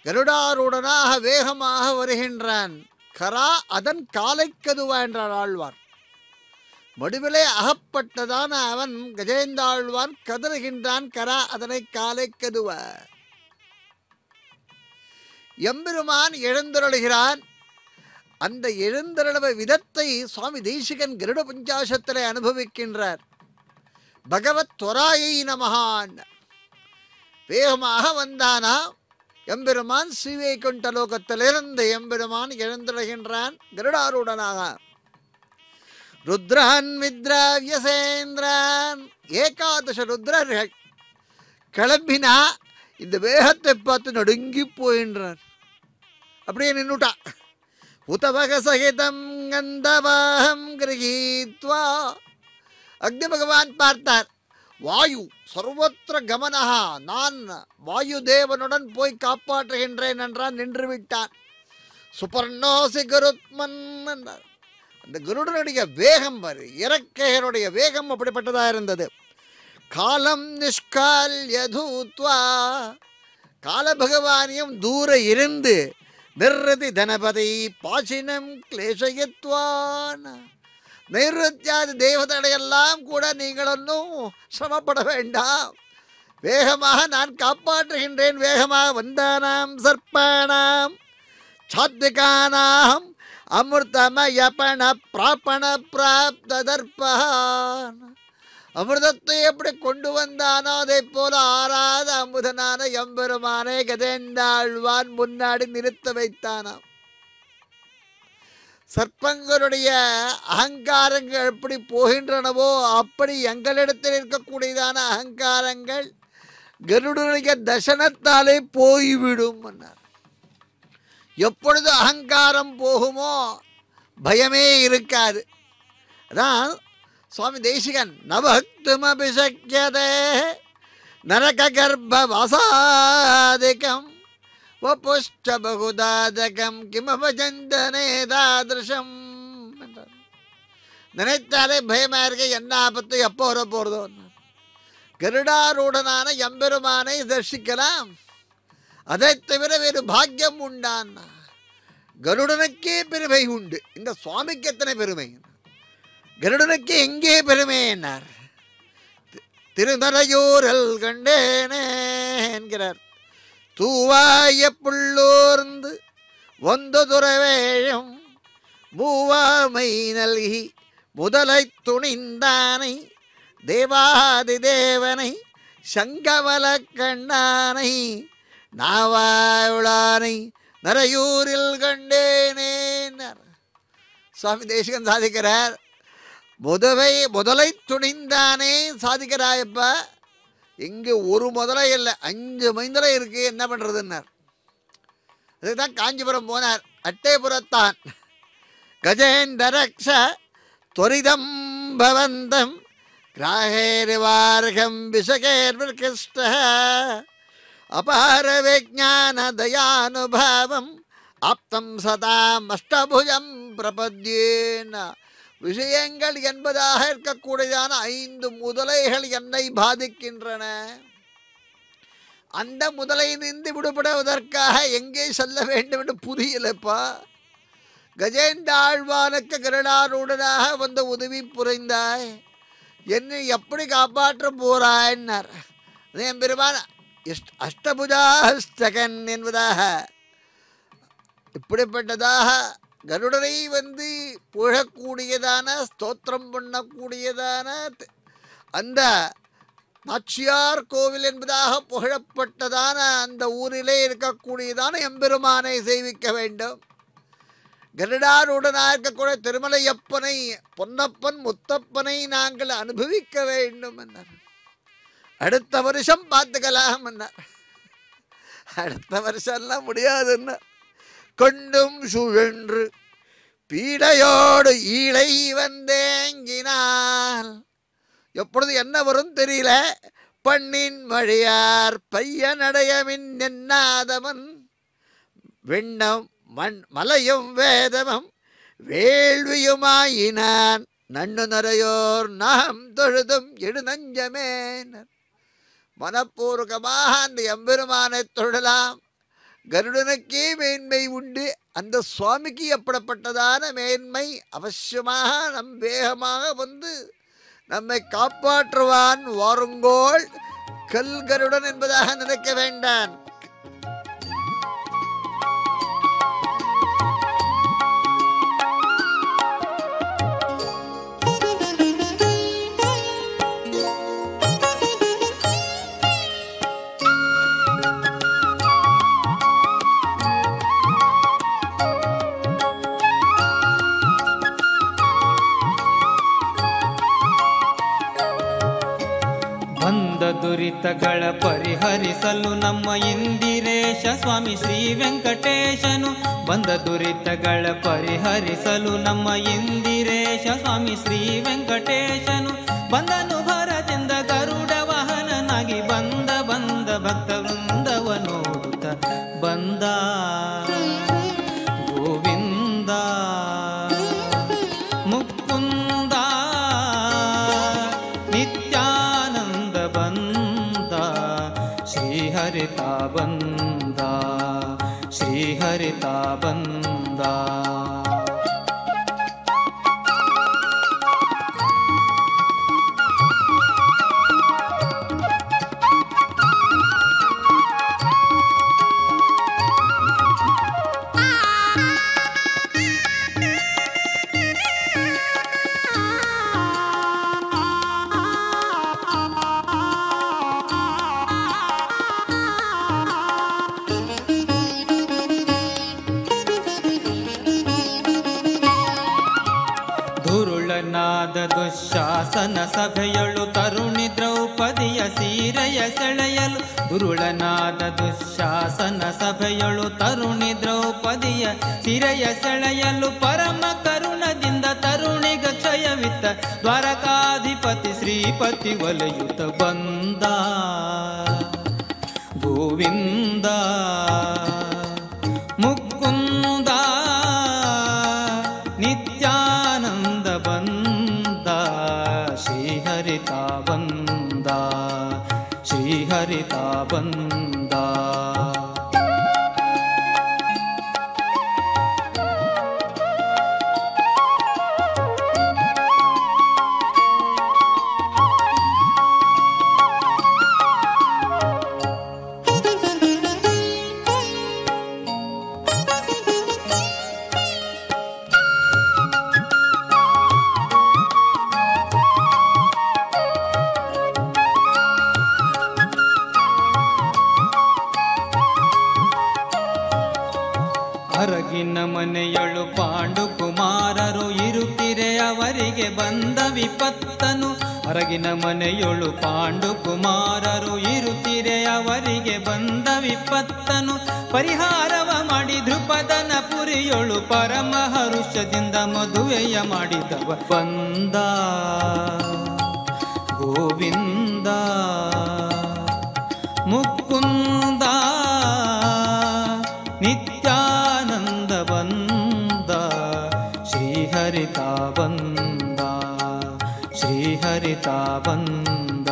Speaker 6: கருடாரூடனாக வேகமாக வருகின்றான். கரா அதன் காலைக்கதுவா என்றார் ஆழ்வார். மடுவிலே அகப்பட்டதான அவன் கஜேந்தாழ்வான் கதறுகின்றான். கரா அதனை காலைக்கதுவ. எம்பெருமான் எழுந்தருளுகிறான். அந்த எழுந்தருளவ விதத்தை சுவாமி தேசிகன் கருட பஞ்சாசத்திலே அனுபவிக்கின்றார். பகவத் தொராயை நமகான். வேகமாக வந்தானா எம்பெருமான் ஸ்ரீவைகுண்ட லோகத்திலிருந்து எம்பெருமான் எழுந்தருளுகின்றான் கருடாரூடனாக. ருத்ரான் மித்ராவியசேந்திரான் 11 ருத்ரர்கள் கிளம்பினா இந்த வேகத்தை பார்த்து நடுங்கி போயின்றான். அப்படியே நின்னுட்டா. உதவக சகிதம் கந்தவாகம் கிரகீத்வா. அக்னி பகவான் பார்த்தார். வாயு சர்வத்திர கமனஹா, நான் வாயு தேவனுடன் போய் காப்பாற்றுகின்றேன் என்றான். நின்று விட்டான். சுபர்ணோசி கருத்மன் என்றார். அந்த கருடனுடைய வேகம் பாரு, இறக்கையருடைய வேகம் அப்படிப்பட்டதா இருந்தது. காலம் நிஷ்கால்யதூத்வா. கால பகவானியும் தூர இருந்து நிர்ரதி தனபதி பாசினம் கிளேசயத்வான். நைருத்தியாதி தேவதையெல்லாம் கூட நீங்கள் ஒன்றும் சிரமப்பட வேண்டாம், வேகமாக நான் காப்பாற்றுகின்றேன். வேகமாக வந்தானாம் சர்ப்பானாம் சாத்விகானாம் அமிர்தமயபண பிராபண பிராப்த தர்ப்பான். அமிர்தத்தை எப்படி கொண்டு வந்தானோ அதை போல ஆறாத அமுதனான எம்பெருமானே கஜேந்தாழ்வான் முன்னாடி நிறுத்த வைத்தானாம். சர்ப்பங்களுடைய அகங்காரங்கள் எப்படி போகின்றனவோ அப்படி எங்களிடத்தில் இருக்கக்கூடியதான அகங்காரங்கள் கருடனுடைய தர்சனத்தாலே போய்விடும் என்றார். எப்பொழுது அகங்காரம் போகுமோ பயமே இருக்காது. அதான் சுவாமி தேசிகன் நபக்துமபிஷக்யதே நரக கர்ப்பவாசாதிகம் வபுஷ்ட பகுதாதகம் கிமபஜந்தனே தாதிருஷம் என்றார். நினைத்தாலே பயமா இருக்க, என்ன ஆபத்து எப்போ வர போறதோ. கருடாரூடனான எம்பெருமானை தரிசிக்கலாம், அதை தவிர வேறு பாக்கியம் உண்டான். கருடனுக்கே பெருமை உண்டு. இந்த சுவாமிக்கு எத்தனை பெருமை, கருடனுக்கு எங்கே பெருமை என்னார். திருமலையூரல் கண்டேனே என்கிறார். தூவாய புள்ளூர்ந்து ஒந்து துறவேழும் மூவாமை நல்கி முதலை துணிந்தானை தேவாதி தேவனை சங்கவல கண்ணானை நாவாயுளானை நரையூரில் கண்டேனே. சுவாமி தேசிகன் சாதிக்கிறார். முதலை துணிந்தானே சாதிக்கிறாயப்பா. இங்கே ஒரு முதலை இல்லை, 5 மைந்தலை இருக்கு, என்ன பண்றதுன்னார். அதுதான் காஞ்சிபுரம் போனார். அட்டேபுரத்தான் கஜேந்தரக்ஷ துரிதம் பவந்தம் கிராகேரிவார்கம் விஷகேர்விருஷ்ட அபார விஜான தயானுபாவம் ஆப்தம் சதாம் அஷ்டபுஜம் பிரபத்யேன. விஷயங்கள் என்பதாக இருக்கக்கூடியதான 5 முதலைகள் என்னை பாதிக்கின்றன. அந்த முதலையிலிருந்து விடுபடுவதற்காக எங்கே செல்ல வேண்டும் என்று புரியலப்பா. கஜேந்தாழ்வானுக்கு கருடாரூடனாக வந்த உதவி புரிந்தாய், என்னை எப்படி காப்பாற்ற போறாய்னார். என் பெருமான அஷ்டபுஜாஷ்டகன் என்பதாக இப்படிப்பட்டதாக கருடனை வந்து புகழக்கூடியதான ஸ்தோத்திரம் பண்ணக்கூடியதான அந்த நாச்சியார் கோவில் என்பதாக புகழப்பட்டதான அந்த ஊரிலே இருக்கக்கூடியதான எம்பெருமானை சேவிக்க வேண்டும். கருடாரூடனாக இருக்கக்கூடிய திருமலையப்பனை பொன்னப்பன் முத்தப்பனை நாங்கள் அனுபவிக்க வேண்டும் என்றார். அடுத்த வருஷம் பார்த்துக்கலாம் என்றார். அடுத்த வருஷம்லாம் முடியாதுன்னார். கொண்டும் சுழன்று பீடையோடு ஈழை வந்தேங்கினாள். எப்பொழுது என்ன வரும் தெரியல. பண்ணின் மழையார் பையனடையமின் என்னாதவன் வெண்ணம் மலையும் வேதமும் வேள்வியுமாயினான் நன்னு நரையோர் நாம் தொழுதும் எழுநஞ்சமே. மனப்பூர்வமாக அந்த எம்பெருமானை தொழலாம். கருடனுக்கே மேன்மை உண்டு. அந்த சுவாமிக்கு எப்படப்பட்டதான மேன்மை அவசியமாக நம் வேகமாக வந்து நம்மை காப்பாற்றுவான். வாருங்கோள் கல் கருடன் என்பதாக நினைக்க வேண்டாம்.
Speaker 9: ದುರಿತಗಳ ಪರಿಹರಿಸಲು ನಮ್ಮ ಇಂದಿರೇಶ ಸ್ವಾಮಿ ಶ್ರೀ ವೆಂಕಟೇಶನು. ಬಂದ ದುರಿತಗಳ ಪರಿಹರಿಸಲು ನಮ್ಮ ಇಂದಿರೇಶ ಸ್ವಾಮಿ ಶ್ರೀ ವೆಂಕಟೇಶನು. ಬಂದನು ಭರದಿಂದ ಗರುಡ ವಾಹನನಾಗಿ ಬಂದ ಭಕ್ತ ವೃಂದವ ನೋಡುತ್ತ ಬಂದ ಗೋವಿಂದ ಮುಕುಂದ ನಿತ್ಯಾನಂದ ಬಂದ ಶ್ರೀಹರಿತ ಬಂದ ಶ್ರೀಹರಿತ ಬಂದ. ದುಶ್ಯಾಸನ ಸಭೆಯಳು ತರುಣಿ ದ್ರೌಪದಿಯ ಸೀರೆಯ ಸೆಳೆಯಲು. ದುರುಳನಾದ ದುಶ್ಯಾಸನ ಸಭೆಯಳು ತರುಣಿ ದ್ರೌಪದಿಯ ಸೀರೆಯ ಸೆಳೆಯಲು. ಪರಮ ಕರುಣದಿಂದ ತರುಣಿಗ ಕ್ಷಯವಿತ್ತ ದ್ವಾರಕಾಧಿಪತಿ ಶ್ರೀಪತಿ ವಲಯುತ ಬಂದ ಗೋವಿಂದ ಮುಕುಂದ ನಿತ್ಯಾನಂದ ಬಂದ ಶ್ರೀಹರಿತ ಬಂದ ಶ್ರೀಹರಿತ ಬಂದ. ಅರಗಿನ ಮನೆಯಳು ಪಾಂಡು ಕುಮಾರರು ಇರುತ್ತಿರೆ ಅವರಿಗೆ ಬಂದ ವಿಪತ್ತನು. ಅರಗಿನ ಮನೆಯೊಳು ಪಾಂಡು ಕುಮಾರರು ಇರುತ್ತಿರೆ ಅವರಿಗೆ ಬಂದ ವಿಪತ್ತನು. ಪರಿಹಾರವ ಮಾಡಿ ಧ್ರುಪದನ ಪುರಿಯೊಳು ಪರಮ ಹರುಷದಿಂದ ಮದುವೆಯ ಮಾಡಿದವ ಬಂದ ಗೋವಿಂದ ಮುಕುಂದ ನಿತ್ಯಾನಂದ ಬಂದ ಶ್ರೀಹರಿತ ಬಂದ ಶ್ರೀಹರಿತ ಬಂದ.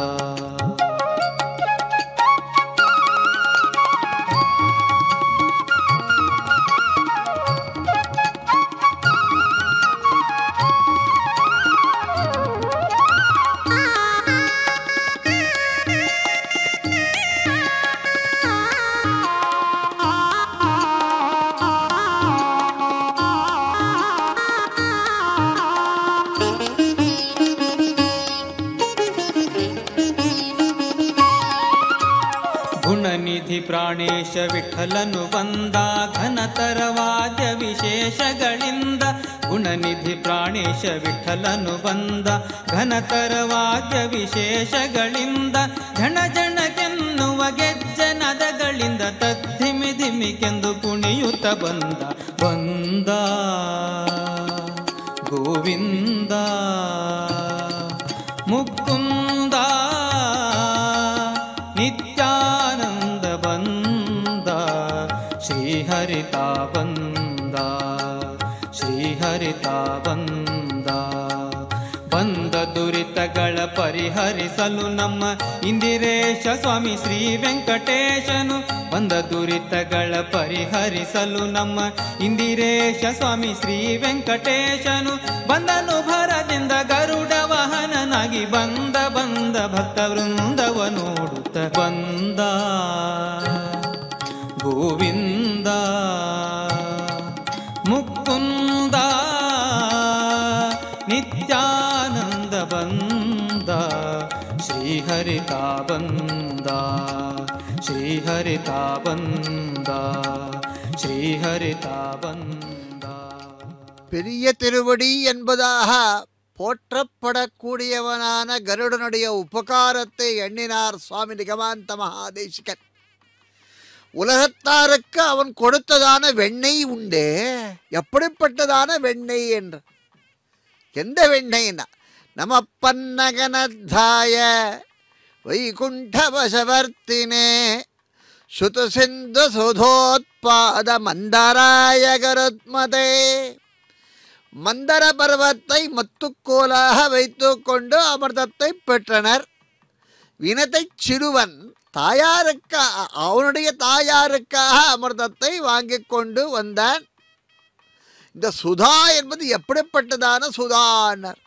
Speaker 9: ಗುಣನಿಧಿ ಪ್ರಾಣೇಶ ವಿಠಲನು ಬಂದ ಘನತರ ವಾದ್ಯ ವಿಶೇಷಗಳಿಂದ. ಗುಣನಿಧಿ ಪ್ರಾಣೇಶ ವಿಠಲನು ಬಂದ ಘನತರ ವಾದ್ಯ ವಿಶೇಷಗಳಿಂದ. ಝಣ ಝಣಕೆನ್ನುವ ಗೆಜ್ಜನದಗಳಿಂದ ತದ್ಧಿಮಿ ಧಿಮಿಕೆಂದು ಕುಣಿಯುತ್ತ ಬಂದ ಬಂದ ಗೋವಿಂದ ಮುಕುಂದ ನಿತ್ಯಾನಂದ ಬಂದ ಶ್ರೀಹರಿತ ಬಂದ ಶ್ರೀಹರಿತ ಬಂದ ಬಂದ ದುರಿತಗಳ ಪರಿಹರಿಸಲು ನಮ್ಮ ಇಂದಿರೇಶ ಸ್ವಾಮಿ ಶ್ರೀ ವೆಂಕಟೇಶನು ಬಂದ ದುರಿತಗಳ ಪರಿಹರಿಸಲು ನಮ್ಮ ಇಂದಿರೇಶ ಸ್ವಾಮಿ ಶ್ರೀ ವೆಂಕಟೇಶನು ಬಂದನು ಭರದಿಂದ ಗರುಡ ವಾಹನನಾಗಿ ಬಂದ ಬಂದ ಭಕ್ತ ವೃಂದವ ನೋಡುತ್ತ ಬಂದ ಗೋವಿಂದ ಮುಕುಂದ ನಿತ್ಯಾನಂದ ಬಂದ ಶ್ರೀಹರಿತ ಬಂದ ಶ್ರೀಹರಿತ ಬಂದ ಶ್ರೀಹರಿತ ಬಂದ.
Speaker 6: பெரிய திருவடி என்பதாக போற்றப்படக்கூடியவனான கருடனுடைய உபகாரத்தை எண்ணினார் சுவாமி நிகமாந்த மகாதேசிகன். உலகத்தாருக்கு அவன் கொடுத்ததான வெண்ணெய் உண்டே, எப்படிப்பட்டதான வெண்ணெய் என்று. எந்த வெண்ணெய்னா நம பன்னகனத்தாய வைகுண்டவசவர்த்தினே சுது சிந்து சுதோத்பாத மந்தராய கருத்மதே. மந்தர பர்வத்தை மத்துக்கோலாக வைத்து கொண்டு அமிர்தத்தை பெற்றனர். வினத்தை சிறுவன் அவனுடைய தாயாருக்காக அமிர்தத்தை வாங்கி கொண்டு வந்தான். இந்த சுதா என்பது எப்படிப்பட்டதான சுதானர்.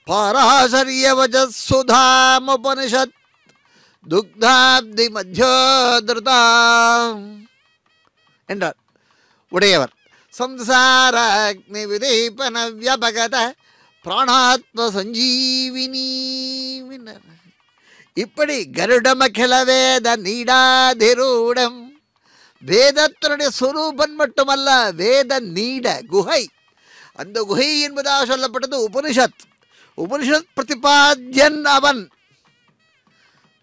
Speaker 6: பாராசரிய வஜசுதாமுபனிஷத் துக்தாப்தி மத்தியோதிருதாம் என்றார் உடையவர். சம்சாராக்னி விதீபன வியபகத பிராணாத்ம சஞ்சீவினி. இப்படி கருடமகில வேத நீடாதிரூடம், வேதத்தினுடைய சுரூபன் மட்டுமல்ல, வேத நீட குகை. அந்த குகை என்பதாக சொல்லப்பட்டது உபனிஷத். உபனிஷத் பிரதிபாத்யன் அவன்.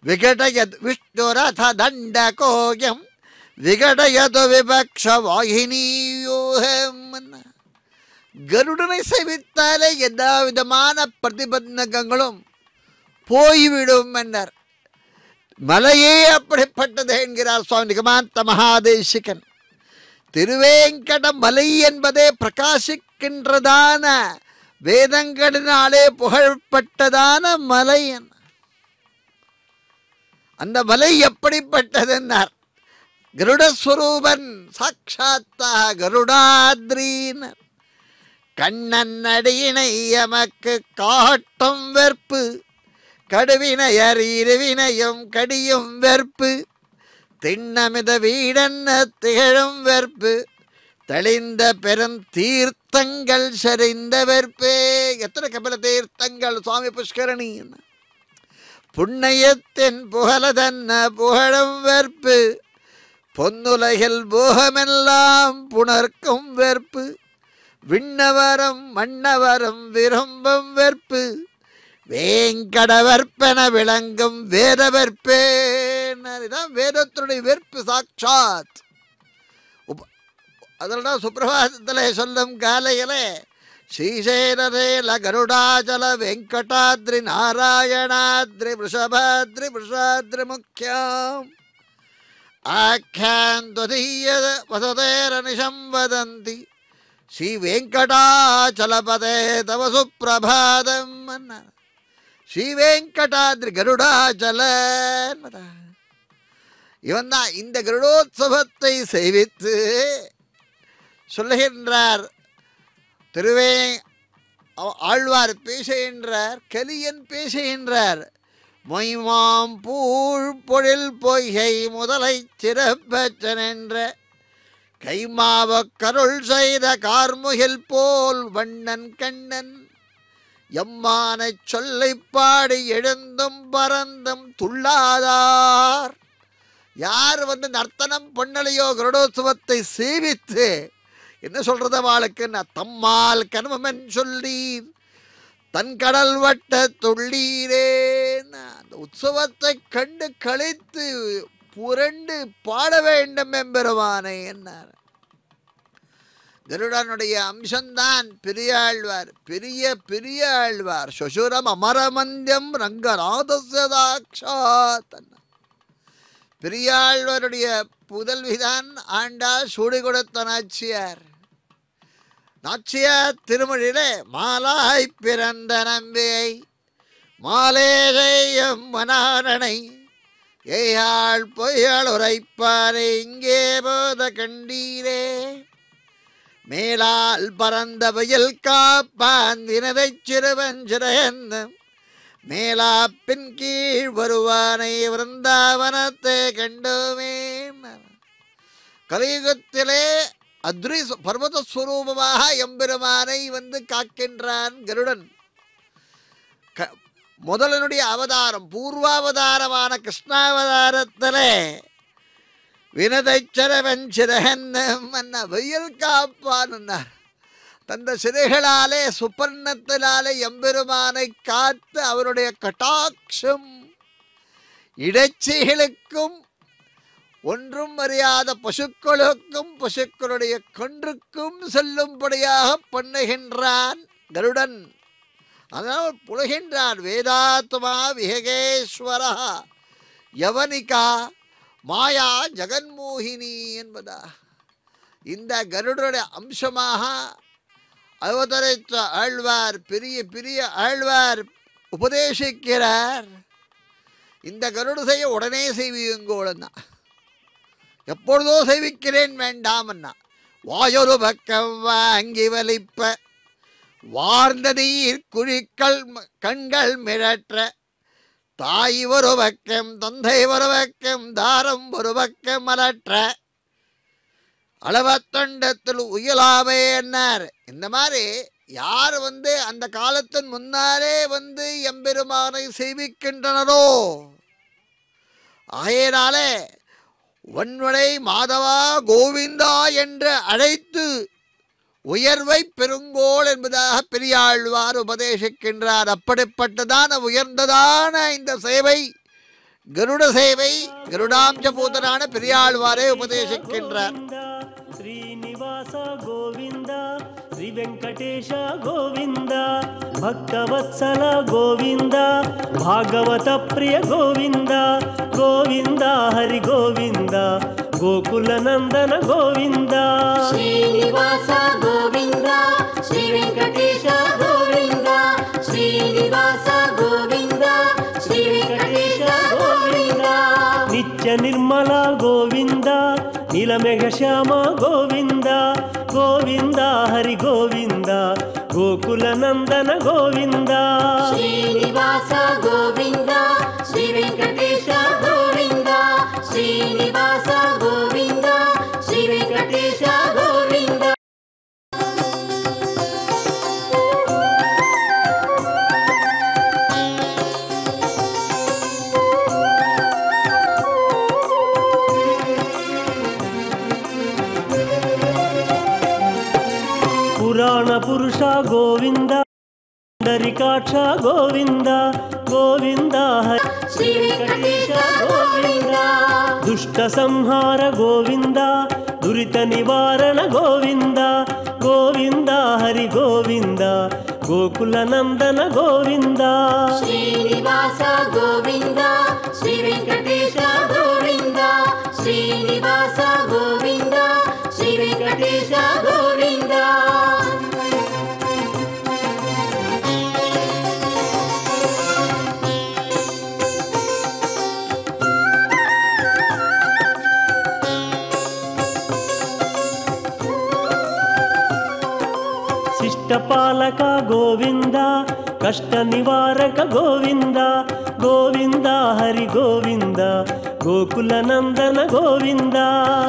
Speaker 6: விகடயத் விஷ்ணுரத தண்ட கோயம் விகடயது விபக்ஷ வாகினியோகம். கருடனை சேவித்தாலே எல்லா விதமான பிரதிபந்தகங்களும் போய்விடும் என்றார். மலையே அப்படிப்பட்டது என்கிறார் சுவாமி நிகமாந்த மகாதேசிகன். திருவேங்கட மலை என்பதே பிரகாசிக்கின்றதான வேதங்களினாலே புகழ்பட்டதான மலை. அந்த மலை எப்படிப்பட்டதென்னார். கருடஸ்வரூபன் சாட்சாத்தா கருடாத்ரீனர். கண்ணன் அடியினை எமக்கு காட்டும் வெற்பு, கடுவினையர் இருவினையும் கடியும் வெற்பு, திண்ணமித வீடன்ன திகழும் வெற்பு, தெளிந்த பெரும் தீர்த்தங்கள் சரிந்த வெற்பே. எத்தனை கபில தீர்த்தங்கள் சுவாமி புஷ்கரணி. புண்ணியத்தின் புகழதன்ன புகழும் வெற்பு, பொன்னுலகில் போகமெல்லாம் புணர்க்கும் வெற்பு, விண்ணவரம் மன்னவரம் விரும்பும் வெற்பு, வேங்கடவர்ப்பென விளங்கும் வேத வெற்பே. இதான் வேதத்தினுடைய வெற்பு சாட்சாத். அதெல்லாம் சுப்பிரபாதத்தில் சொல்லும் காலையிலே ஸ்ரீசேனரேல கருடாச்சல வெங்கடாத்ரி நாராயணாத்ரி விஷபாத்ரி விஷாத்ரி முக்கியம் ஆख्यान्त्वदीय वसतेरनिशं वदन्ति श्री वेंकटाचलपदे तव सुप्रभातम्. ஸ்ரீ வெங்கடாத்ரி கருடாச்சல இவன் தான் இந்த கருடோத்சவத்தை செய்வித்து சொல்லுகின்றார். ஆழ்வார் பேசுகின்றார், கலியன் பேசுகின்றார். மொய்மாம் பூழ் பொழில் பொய்கை முதலை சிறப்பச்சனென்ற கைமாவ கருள் செய்த கார்முகில் போல் வண்ணன் கண்ணன் எம்மானை சொல்லை பாடி எழுந்தும் பரந்தும் துள்ளாதார். யார் வந்து நர்த்தனம் பண்ணலையோ கருடோத்சவத்தை சேவித்து என்ன சொல்றது அவளுக்கு, தம்மால் கனவமன் சொல்லீர் தன் கடல் வட்ட துள்ளீரே. அந்த உற்சவத்தை கண்டு கழித்து புரண்டு பாட வேண்டும் என்பெருமானை என்னார். கருடனுடைய அம்சம்தான் பெரியாழ்வார். பெரிய பெரிய ஆழ்வார். சொசுரம் அமரமந்தியம் ரங்கநாதசாட்சாத். பெரியாழ்வாருடைய புதல்விதான் ஆண்டா சூடி கொடுத்த நாச்சியார். நாச்சியார் திருமொழியிலே மாலாய் பிறந்த நம்பியை மாலேகையம் மனாரணை ஏயாள் பொய்யாள் உரைப்பாரை இங்கே போத கண்டீரே மேலால் பறந்த வயல் காப்பான் வினதை சிறுவஞ்சிறையன் மேலா பின் கீழ் வருவானை விருந்தாவனத்தை கண்டோமே. கலியுகத்திலே அத்ரி பர்வதஸ்வரூபமாக எம்பெருமானை வந்து காக்கின்றான் கருடன். முதலனுடைய அவதாரம் பூர்வாவதாரமான கிருஷ்ணாவதாரத்திலே வினதைச்சரவஞ்சிரகன் வெயில் காப்பான். தந்த சிறைகளாலே சுப்பர்ணத்தினாலே எம்பெருமானை காத்து அவருடைய கட்டாட்சம் இடைச்சிகளுக்கும் ஒன்றும் அறியாத பசுக்களுக்கும் பசுக்களுடைய கன்றுக்கும் செல்லும்படியாக பண்ணுகின்றான் கருடன். அதனால் புலகின்றான். வேதாத்மா விஹகேஸ்வரா யவனிகா மாயா ஜெகன்மோகினி என்பதா இந்த கருடனுடைய அம்சமாக அவதரித்த ஆழ்வார் பெரிய பெரிய ஆழ்வார் உபதேசிக்கிறார். இந்த கருடு செய்ய உடனே செய்வீங்கோன்னா எப்பொழுதோ செய்விக்கிறேன் வேண்டாமன்னா வாயொரு பக்கம் வாங்கி வலிப்ப வார்ந்த நீர் குழிக்கள் கண்கள் மிரற்ற தாய் ஒரு பக்கம் தந்தை ஒரு பக்கம் தாரம் ஒரு பக்கம் அலற்ற அளவத்தொண்டத்தில் உயலாமே என்னார். இந்த மாதிரி யார் வந்து அந்த காலத்தின் முன்னாலே வந்து எம்பெருமானை செய்விக்கின்றனரோ ஆகையினாலே ஒன்வனை மாதவா கோவிந்தா என்று அழைத்து உயர்வை பெருங்கோள் என்பதாக பெரியாழ்வார் உபதேசிக்கின்றார். அப்படிப்பட்டதான உயர்ந்ததான இந்த சேவை கருட சேவை கருடாம்ச பூதனான பெரியாழ்வாரே உபதேசிக்கின்றார்.
Speaker 1: ಶ್ರೀನಿವಾಸ ಗೋವಿಂದ ಶ್ರೀ ವೆಂಕಟೇಶ ಗೋವಿಂದ ಭಕ್ತವತ್ಸಲ ಗೋವಿಂದ ಭಾಗವತ ಪ್ರಿಯ ಗೋವಿಂದ ಗೋವಿಂದ ಹರಿ ಗೋವಿಂದ ಗೋಕುಲ ನಂದನ ಗೋವಿಂದ.
Speaker 2: ಶ್ರೀನಿವಾಸ ಗೋವಿಂದ ಶ್ರೀ ವೆಂಕಟೇಶ ಗೋವಿಂದ ಶ್ರೀನಿವಾಸ ಗೋವಿಂದ ಶ್ರೀ ವೆಂಕಟೇಶ ಗೋವಿಂದ.
Speaker 1: ನಿತ್ಯ ನಿರ್ಮಲ ಗೋವಿಂದ ನೀಲಮೇಘ ಶ್ಯಾಮ ಗೋವಿಂದ ಗೋವಿಂದ ಹರಿ ಗೋವಿಂದ ಗೋಕುಲ ನಂದನ ಗೋವಿಂದ.
Speaker 2: ಶ್ರೀನಿವಾಸ ಗೋವಿಂದ ಶ್ರೀ ವೆಂಕಟೇಶ ಗೋವಿಂದ ಶ್ರೀನಿವಾಸ ಗೋವಿಂದ ಶ್ರೀ ವೆಂಕಟೇಶ ಗೋವಿಂದ.
Speaker 1: ಪುರಾಣ ಪುರುಷ ಗೋವಿಂದ ಪುಂಡರೀಕಾಕ್ಷ ಗೋವಿಂದ ಗೋವಿಂದ ಹರಿ
Speaker 2: ಶ್ರೀ ವೆಂಕಟೇಶ ಗೋವಿಂದ.
Speaker 1: ದುಷ್ಟ ಸಂಹಾರ ಗೋವಿಂದ ದುರಿತ ನಿವಾರಣ ಗೋವಿಂದ ಗೋವಿಂದ ಹರಿ ಗೋವಿಂದ ಗೋಕುಲ ನಂದನ ಗೋವಿಂದ.
Speaker 2: ಶ್ರೀನಿವಾಸ ಗೋವಿಂದ ಶ್ರೀ ವೆಂಕಟೇಶ ಗೋವಿಂದ ಶ್ರೀನಿವಾಸ ಗೋವಿಂದ ಶ್ರೀ ವೆಂಕಟೇಶ ಗೋವಿಂದ.
Speaker 1: ಶಿಷ್ಟಪಾಲಕ ಗೋವಿಂದ ಕಷ್ಟ ನಿವಾರಕ ಗೋವಿಂದ ಗೋವಿಂದ ಹರಿ ಗೋವಿಂದ ಗೋಕುಲ ನಂದನ ಗೋವಿಂದ.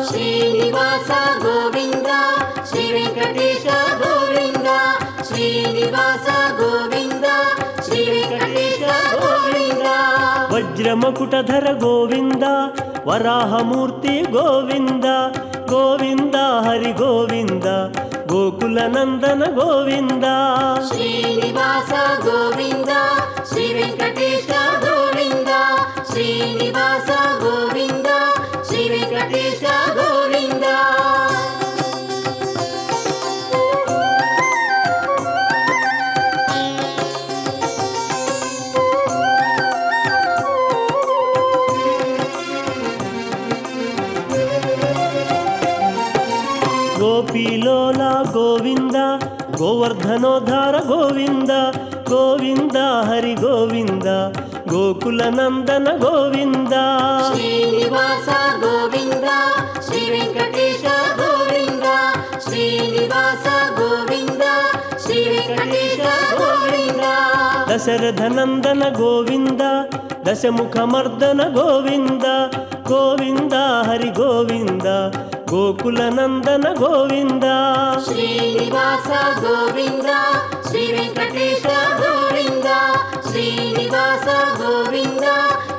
Speaker 2: ಶ್ರೀನಿವಾಸ ಗೋವಿಂದ ಶ್ರೀ ವೆಂಕಟೇಶ ಗೋವಿಂದ ಶ್ರೀನಿವಾಸ ಗೋವಿಂದ ಶ್ರೀ ವೆಂಕಟೇಶ ಗೋವಿಂದ.
Speaker 1: ವಜ್ರ ಮಕುಟಧರ ಗೋವಿಂದ ವರಾಹ ಮೂರ್ತಿ ಗೋವಿಂದ ಗೋವಿಂದ ಹರಿ ಗೋವಿಂದ ಗೋಕುಲ ನಂದನ ಗೋವಿಂದ.
Speaker 2: ಶ್ರೀನಿವಾಸ ಗೋವಿಂದ ಶ್ರೀ ವೆಂಕಟೇಶ ಗೋವಿಂದ ಶ್ರೀನಿವಾಸ ಗೋವಿಂದ ಶ್ರೀ ವೆಂಕಟೇಶ ಗೋವಿಂದ.
Speaker 1: ಗೋಪಿಲೋಲ ಗೋವಿಂದ ಗೋವರ್ಧನೋದ್ಧಾರ ಗೋವಿಂದ ಗೋವಿಂದ ಹರಿ ಗೋವಿಂದ ಗೋಕುಲ ನಂದನ ಗೋವಿಂದ
Speaker 2: ಶ್ರೀನಿವಾಸ ಗೋವಿಂದ ಶ್ರೀ ವೆಂಕಟೇಶ ಗೋವಿಂದ ಶ್ರೀನಿವಾಸ ಗೋವಿಂದ ಶ್ರೀ ವೆಂಕಟೇಶ ಗೋವಿಂದ
Speaker 1: ದಶರಥ ನಂದನ ಗೋವಿಂದ ದಶಮುಖ ಮರ್ದನ ಗೋವಿಂದ ಗೋವಿಂದ ಹರಿ ಗೋವಿಂದ ಗೋಕುಲ ನಂದನ ಗೋವಿಂದ
Speaker 2: ಶ್ರೀನಿವಾಸ ಗೋವಿಂದ ಶ್ರೀ ವೆಂಕಟೇಶ ಗೋವಿಂದ ಶ್ರೀನಿವಾಸ ಗೋವಿಂದ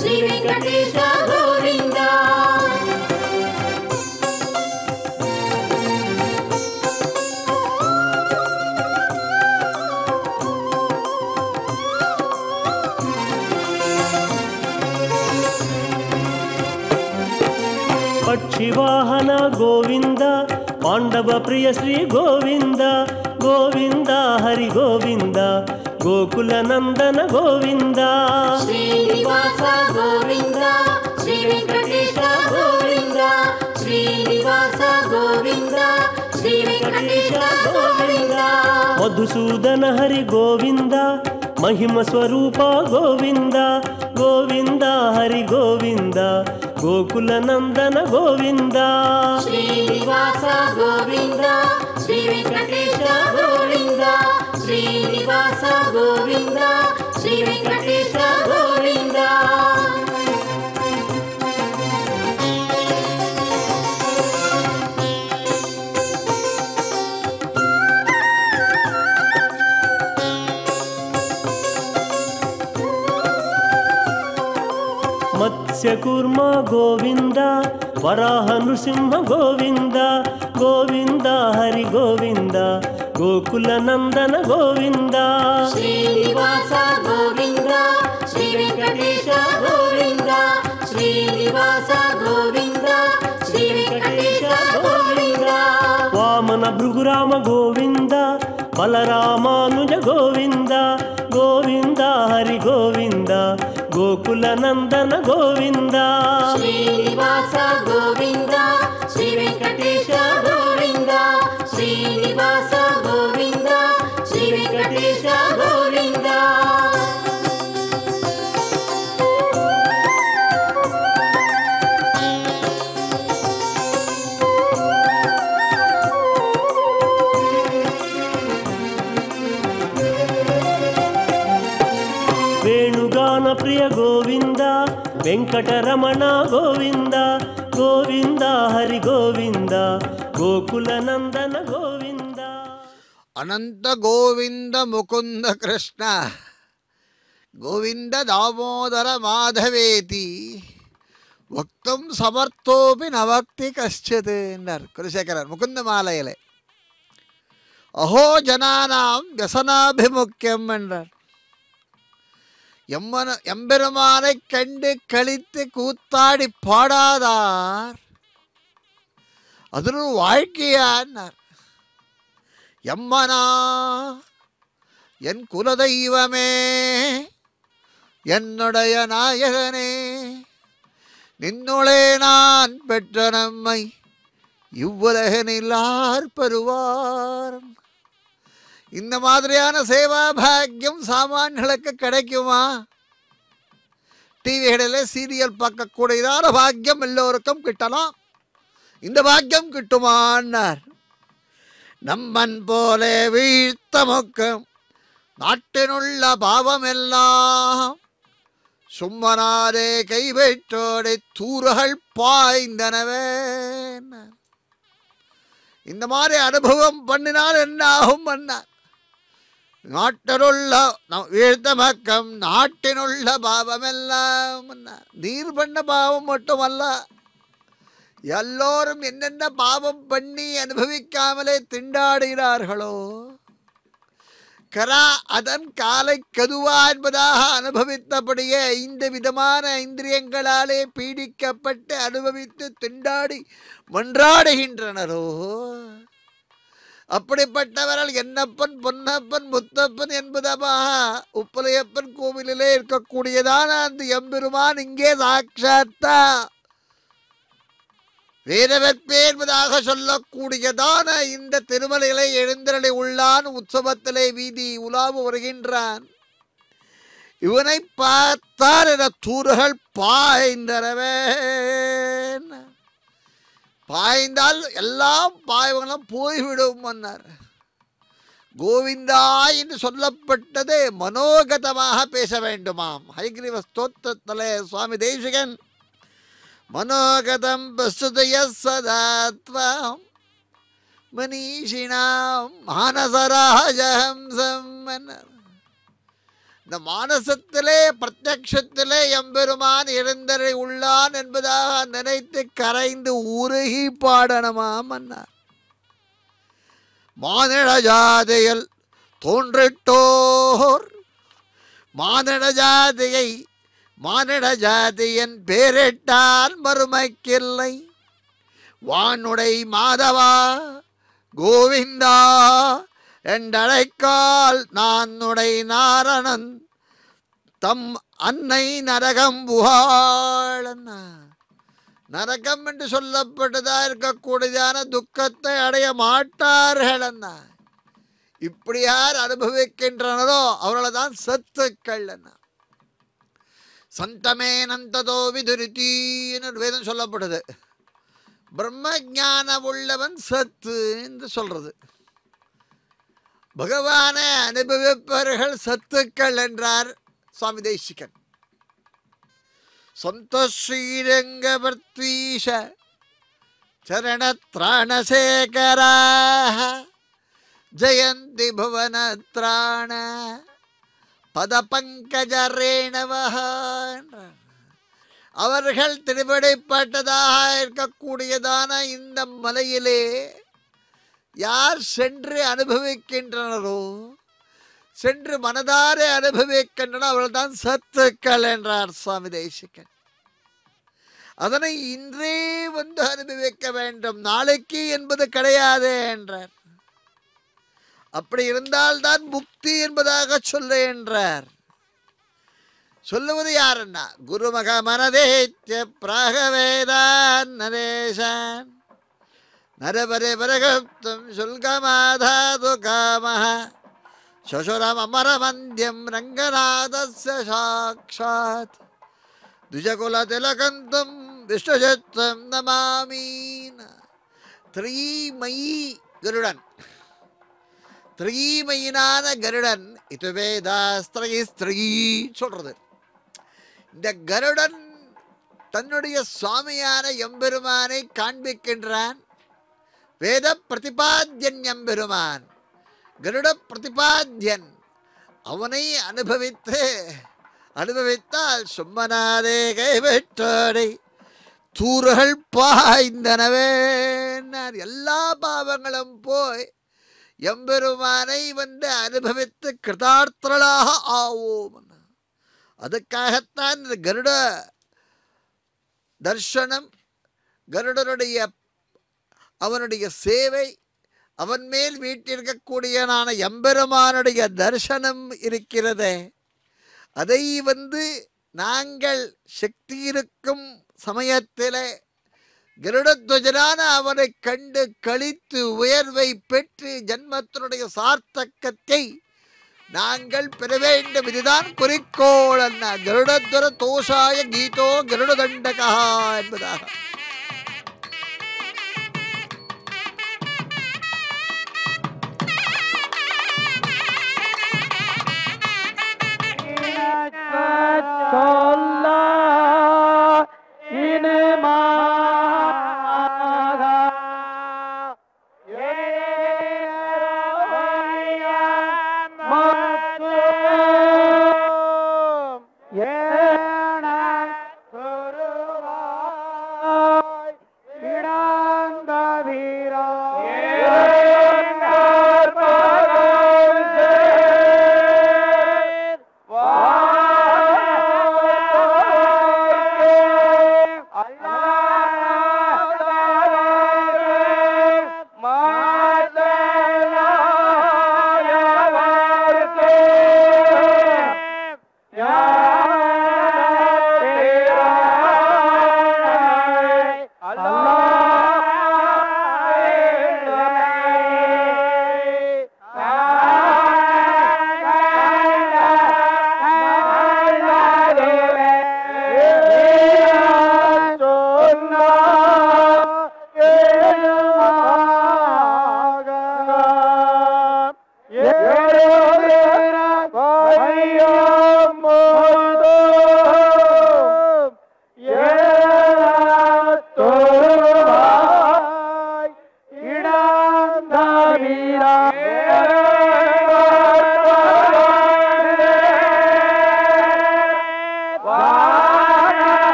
Speaker 2: ಶ್ರೀ ವೆಂಕಟೇಶ ಗೋವಿಂದ
Speaker 1: ಪಕ್ಷಿವಾಹನ ಗೋವಿಂದ ಪಾಂಡವ ಪ್ರಿಯ ಶ್ರೀ ಗೋವಿಂದ ಗೋವಿಂದ ಹರಿ ಗೋವಿಂದ ಗೋಕುಲ ನಂದನ ಗೋವಿಂದ
Speaker 2: ಶ್ರೀನಿವಾಸ ಗೋವಿಂದ ಶ್ರೀ ವೆಂಕಟೇಶ ಗೋವಿಂದ ಶ್ರೀನಿವಾಸ ಗೋವಿಂದ ಶ್ರೀ ವೆಂಕಟೇಶ ಗೋವಿಂದ
Speaker 1: ಮಧುಸೂದನ ಹರಿ ಗೋವಿಂದ ಮಹಿಮ ಸ್ವರೂಪ ಗೋವಿಂದ ಗೋವಿಂದ ಹರಿ ಗೋವಿಂದ ಗೋಕುಲ ನಂದನ ಗೋವಿಂದ
Speaker 2: ಶ್ರೀನಿವಾಸ ಗೋವಿಂದ ಶ್ರೀ ವೆಂಕಟೇಶ ಗೋವಿಂದ ಶ್ರೀನಿವಾಸ ಗೋವಿಂದ ಶ್ರೀ ವೆಂಕಟೇಶ ಗೋವಿಂದ
Speaker 1: ಮತ್ಸ್ಯಕೂರ್ಮ ಗೋವಿಂದ ವರಾಹ ನೃಸಿಂಹ ಗೋವಿಂದ ಗೋವಿಂದ ಹರಿ ಗೋವಿಂದ ಗೋಕುಲ ನಂದನ ಗೋವಿಂದ
Speaker 2: ಶ್ರೀನಿವಾಸ ಗೋವಿಂದ ಶ್ರೀ ವೆಂಕಟೇಶ ಗೋವಿಂದ ಶ್ರೀನಿವಾಸ ಗೋವಿಂದ ಶ್ರೀ ವೆಂಕಟೇಶ ಗೋವಿಂದ
Speaker 1: ವಾಮನ ಭೃಗುರಾಮ ಗೋವಿಂದ ಬಲರಾಮಾನುಜ ಗೋವಿಂದ ಗೋವಿಂದ ಹರಿ ಗೋವಿಂದ ಗೋಕುಲ ನಂದನ ಗೋವಿಂದ
Speaker 2: ಶ್ರೀನಿವಾಸ ಗೋವಿಂದ ಶ್ರೀ ವೆಂಕಟೇಶ ಗೋವಿಂದ ಶ್ರೀನಿವಾಸ ಗೋವಿಂದ ಶ್ರೀ ವೆಂಕಟೇಶ ಗೋವಿಂದ
Speaker 1: ವೇಣುಗಾನ ಪ್ರಿಯ ಗೋವಿಂದ ವೆಂಕಟರಮಣ ಗೋವಿಂದ ಗೋವಿಂದ ಹರಿ ಗೋವಿಂದ ಗೋಕುಲ ನಂದನ ಗೋವಿಂದ
Speaker 6: ಅನಂತ ಗೋವಿಂದ ಮುಕುಂದ ಕೃಷ್ಣ ಗೋವಿಂದ ದಾಮೋದರ ಮಾಧವೇತಿ ವಕ್ತಂ ಸಮರ್ಥೋಪಿ ನವಕ್ತಿ ಕಶ್ಚಿತ್ ಎಂದರು ಕುಲಶೇಖರர் முகுந்த மாலையிலே அஹோ ஜனானாம் व्यसनाभिमुख्यம் என்றார். எம்பெருமானை கண்டு கழித்து கூத்தாடி பாடாதார் அது ஒரு வாழ்க்கையானார். எம்மனா என் குலதெய்வமே என்னுடைய நாயகனே நின்னுளே நான் பெற்ற நம்மை இவ்வுலகனில் பெறுவார். இந்த மாதிரியான சேவா பாக்கியம் சாமான்களுக்கு கிடைக்குமா? டிவிகளில் சீரியல் பார்க்கக்கூடியதான பாக்கியம் எல்லோருக்கும் கிட்டலாம். இந்த பாக்கியம் கிட்டுமான்னார். நம்மன் போலே வீழ்த்த மொக்கம் நாட்டினுள்ள பாவமெல்லாம் சும்மனாரே கைவைற்றோடை தூறுகள் பாய்ந்தனவே. இந்த மாதிரி அனுபவம் பண்ணினால் என்ன ஆகும் அண்ணார். நாட்டினுள்ள வீழ்த்த மக்கம் நாட்டினுள்ள பாவமெல்லாம் நீர் பண்ண பாவம் மட்டுமல்ல, எல்லோரும் என்னென்ன பாவம் பண்ணி அனுபவிக்காமலே திண்டாடுகிறார்களோ கரா அதன் காலை கதுவா என்பதாக அனுபவித்தபடியே 5 விதமான இந்திரியங்களாலே பீடிக்கப்பட்டு அனுபவித்து திண்டாடி மன்றாடுகின்றனரோ அப்படிப்பட்டவர்கள் என்னப்பன் பொன்னப்பன் முத்தப்பன் என்பதாக உப்பலையப்பன் கோவிலிலே இருக்கக்கூடியதான அந்த எம்பெருமான் இங்கே சாட்சாத்தா வேதவற்பே என்பதாக சொல்லக்கூடியதான இந்த திருமலைகளை எழுந்தருளி உள்ளான். உற்சவத்திலே வீதி உலாவு வருகின்றான். இவனை பார்த்தார் என தூறுகள் பாய்ந்தரவே. பாய்ந்தால் எல்லாம் பாய்வங்களும் போய்விடும் மன்னர். கோவிந்தா என்று சொல்லப்பட்டது மனோகதமாக பேச வேண்டுமாம். ஹயக்ரீவ ஸ்தோத்திரத்திலே சுவாமி தேசிகன் மனோகதம் பிரசுதய சதாத்வம் மனிஷினாம் மானசராஜஹம்சம் மன்னர். இந்த மானசத்திலே பிரத்யக்ஷத்திலே எம்பெருமான் எழுந்தருளி உள்ளான் என்பதாக நினைத்து கரைந்து உருகி பாடணுமாம் மன்னர். மானிட ஜாதியில் தோன்றிட்டோர் மானிட ஜாதியை மானிட ஜாதியன் பேரிட்டால் மறுமைக்கில்லை. வானுடை மாதவா கோவிந்தா என்றழைக்கால் நான் உடை நாரணன் தம் அன்னை நரகம் புகாளன்னா. நரகம் என்று சொல்லப்பட்டதா இருக்கக்கூடியதான துக்கத்தை அடைய மாட்டார்கள் அண்ணா. இப்படி யார் அனுபவிக்கின்றனரோ அவர்களை தான் சத்துக்கள் அண்ணா. சந்தமே நந்ததோ விதுரித்தி என்று வேதம் சொல்லப்படுது. பிரம்ம ஞானம் உள்ளவன் சத்து என்று சொல்றது. பகவானை அனுபவிப்பவர்கள் சத்துக்கள் என்றார் சுவாமி தேசிகன். சொந்த ஸ்ரீரங்கவர்த்தீஷ சரணத்ராணசேகராः ஜெயந்தி புவனத்ராண பதபங்கஜரேணவः. அவர்கள் திருவிடைப்பட்டதாக இருக்கக்கூடியதான இந்த மலையிலே யார் சென்று அனுபவிக்கின்றனரோ, சென்று மனதாரே அனுபவிக்கின்றன அவர்கள் தான் சத்துக்கள் என்றார் சுவாமி தேசிகன். அதனை இன்றே வந்து அனுபவிக்க வேண்டும், நாளைக்கு என்பது கிடையாது என்றார். அப்படி இருந்தால்தான் முக்தி என்பதாக சொல்ல என்றார். சொல்லுவது யாருன்னா குருமக மனதேத்ய பிராகவேதான் நரேஷான் நரபரே பரகப்தம் சுல்கமாதாது காமஹ சசுரம் அமரமந்தியம் ரங்கநாதஸ்ய சாக்ஷாத் துஜகுல திலகந்தம் விஷ்ணுஜத்வம் நமாமீன. த்ரீமயி கருடன், த்ரீமயினான கருடன் இது வேதாஸ்திரீ ஸ்திரீ சொல்றது. இந்த கருடன் தன்னுடைய சுவாமியான எம்பெருமானை காண்பிக்கின்றான். வேத பிரதிபாத்தியன் எம்பெருமான், கருட பிரதிபாத்தியன். அவனை அனுபவித்தால் சும்மனாதே கைவிட்டோடை தூறுகள் பாய்ந்தனவே. எல்லா பாவங்களும் போய் எம்பெருமானை வந்து அனுபவித்து கிருதார்த்தர்களாக ஆவோம். அதுக்காகத்தான் இந்த கருட தர்சனம், கருடனுடைய அவனுடைய சேவை, அவன் மேல் வீட்டிருக்கக்கூடியனான எம்பெருமானுடைய தரிசனம் இருக்கிறதே, அதை வந்து நாங்கள் சக்தி இருக்கும் சமயத்திலே கருடத்வஜனான அவனை கண்டு கழித்து உயர்வை பெற்று ஜன்மத்தினுடைய சார்த்தக்கத்தை நாங்கள் பெற வேண்டும். இதுதான் குறிக்கோள் அண்ணா. கருடத்வர தோஷாய கீதோ கருட தண்டகா என்பதாக.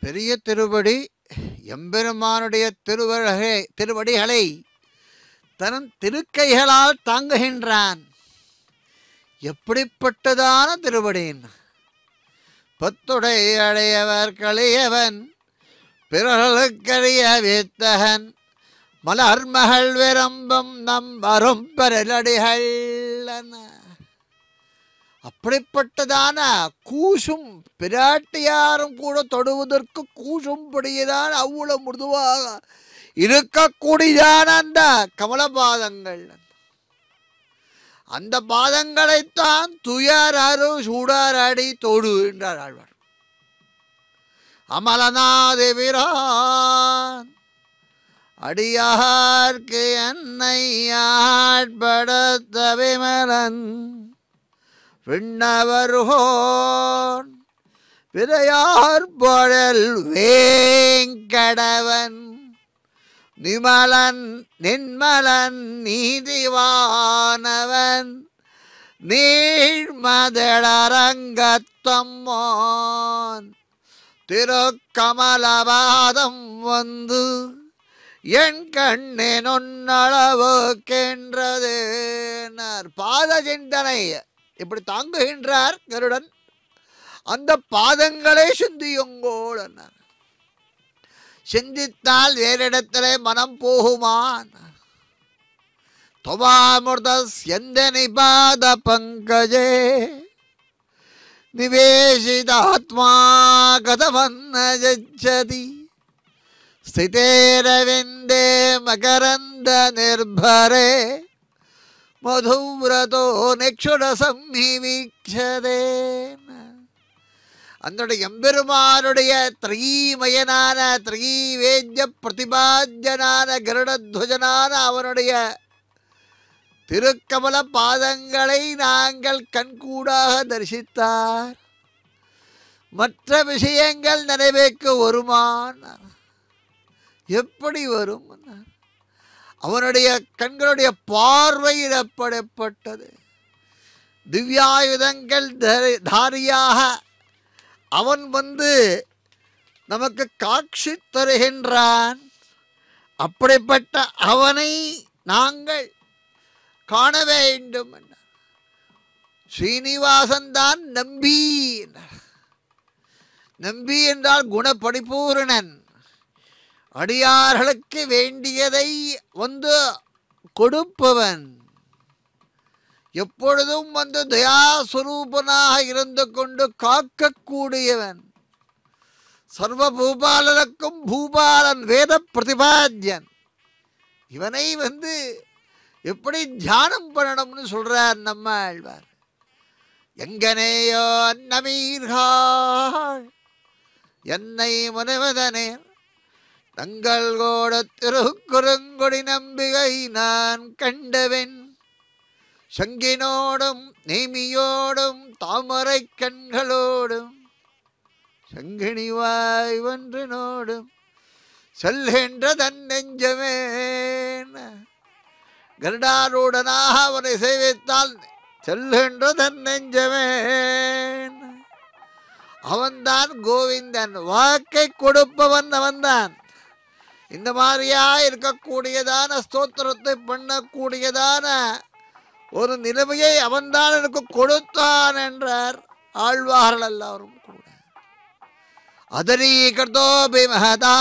Speaker 6: பெரிய திருவடி எம்பெருமானுடைய திருவடிகளை தன் திருக்கைகளால் தாங்குகின்றான். எப்படிப்பட்டதான திருவடின் பத்துடை அடையவர் களையவன் பிறர்களுக்கறிய வித்தகன் மலர்மகள் விரும்பும் நம் வரும் பெறலடிகள். அப்படிப்பட்டதான கூசும் பிராட்டியாரும் கூட தொடுவதற்கு கூசும்படியதான் அவ்வளவு மிருதுவாக இருக்கக்கூடியதான அந்த கமலபாதங்கள், அந்த பாதங்களைத்தான் துயர் அரு சூடரடி தோடு என்றார் ஆழ்வார். அமலநாதேவிரான் அடியார்க்கு என்னை ஆட்படுத்த விமலன் விண்ணவர்கோன் விரையார் பொழல் வேங்கடவன் நிமலன் நின்மலன் நீதிவானவன் நீழ்மதளரங்கத்தம்மோன் திருக்கமலபாதம் வந்து என் கண்ணே நொன்னளவு கென்றது. பாத சிந்தனை இப்படி தாங்குகின்றார் கருடன். அந்த பாதங்களை சிந்தியுங்கோள் என்னார். சிந்தித்தால் வேறிடத்திலே மனம் போகுமான். தொமாமிர்த எந்த நிபாத பங்கஜே நிவேசிதாத்மா கதவன்ன ஜச்சதி ஸ்திதேரவிந்தே மகரந்த நிர்பரே மதுவிரதோ நிக்ஷுட சம்மிவீக்ஷதே. அந்த எம்பெருமானுடைய திரீமயனான திரீவேத்ய பிரதிபாத்தியனான கருடத்வஜனான அவனுடைய திருக்கமல பாதங்களை நாங்கள் கண்கூடாக தரிசித்தார். மற்ற விஷயங்கள் நினைவுக்கு வருமான். எப்படி வரும்? அவனுடைய கண்களுடைய பார்வையிடப்படப்பட்டது. திவ்யாயுதங்கள் தாரியாக அவன் வந்து நமக்கு காட்சி தருகின்றான். அப்படிப்பட்ட அவனை நாங்கள் காண வேண்டும். ஸ்ரீனிவாசன் தான் நம்பி. நம்பி என்றால் குணபரிபூரணன். அடியார்களுக்கு வேண்டியதை வந்து கொடுப்பவன். எப்பொழுதும் வந்து தயாஸ்வரூபனாக இருந்து கொண்டு காக்கக்கூடியவன். சர்வ பூபாலனுக்கும் பூபாலன் வேத பிரதிபாத்தியன். இவனை வந்து எப்படி தியானம் பண்ணணும்னு சொல்றார் நம்ம ஆழ்வார். எங்கனேயோ அன்னமீர்கள் என்னை முனைவதனே தங்கள் கோட திருக்குறுங்கொடி நம்பிகை நான் கண்டவன். சங்கினோடும் நேமியோடும் தாமரை கண்களோடும் சங்கினிவாய் ஒன்றினோடும் செல்கின்ற தன் நெஞ்சமே. கருடாரூடனாக அவனை சேவித்தால் செல்கின்ற தன் நெஞ்சமே. அவன்தான் கோவிந்தன். வாக்கை கொடுப்பவன் அவன்தான். இந்த மாதிரியா இருக்கக்கூடியதான ஸ்தோத்திரத்தை பண்ணக்கூடியதான ஒரு நிலைமையை அவன்தான் எனக்கு கொடுத்தான் என்றார் ஆழ்வார்கள் எல்லாரும் கூட. அதரீகர்தோ பிமஹதா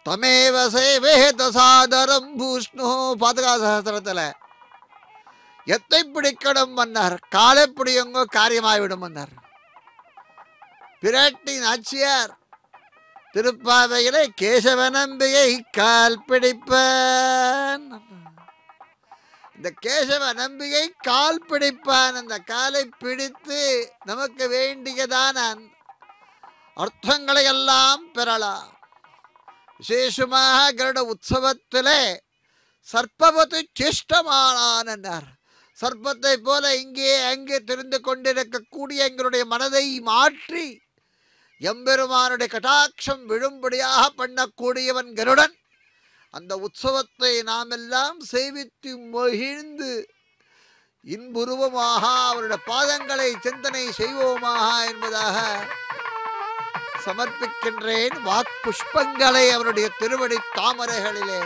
Speaker 6: தமேவ சேவேத சாதரம் பூஷ்ணு. பாதுகா சகஸ்திரத்தில் எத்தை பிடிக்கணும் மன்னார், காலை பிடியுங்கோ காரியமாய்விடும் மன்னார். பிராட்டி நாச்சியார் திருப்பாவையிலே கேசவநம்பியை கால் பிடிப்பான். இந்த கேசவ நம்பிகை கால் பிடிப்பான். அந்த காலை பிடித்து நமக்கு வேண்டியதான அர்த்தங்களை எல்லாம் பெறலாம். விசேஷமாக கருட உற்சவத்திலே சர்ப்பவத்து சேஷ்டமானான் என்றார். சர்ப்பத்தை போல இங்கே அங்கே தெரிந்து கொண்டிருக்கக்கூடிய எங்களுடைய மனதை மாற்றி எம்பெருமானுடைய கடாட்சம் விழும்படியாக பண்ணக்கூடியவன் கருடன். அந்த உற்சவத்தை நாம் எல்லாம் சேவித்து மகிழ்ந்து இன்புருவமாக அவருடைய பாதங்களை சிந்தனை செய்வோமாக என்பதாக சமர்ப்பிக்கின்றேன். வாக்குஷ்பங்களை அவருடைய திருவடி தாமரைகளிலே.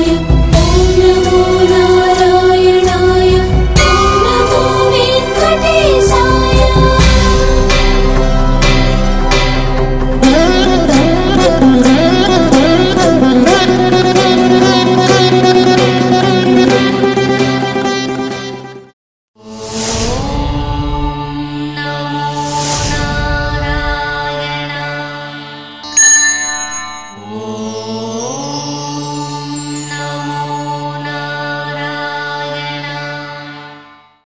Speaker 2: Jaya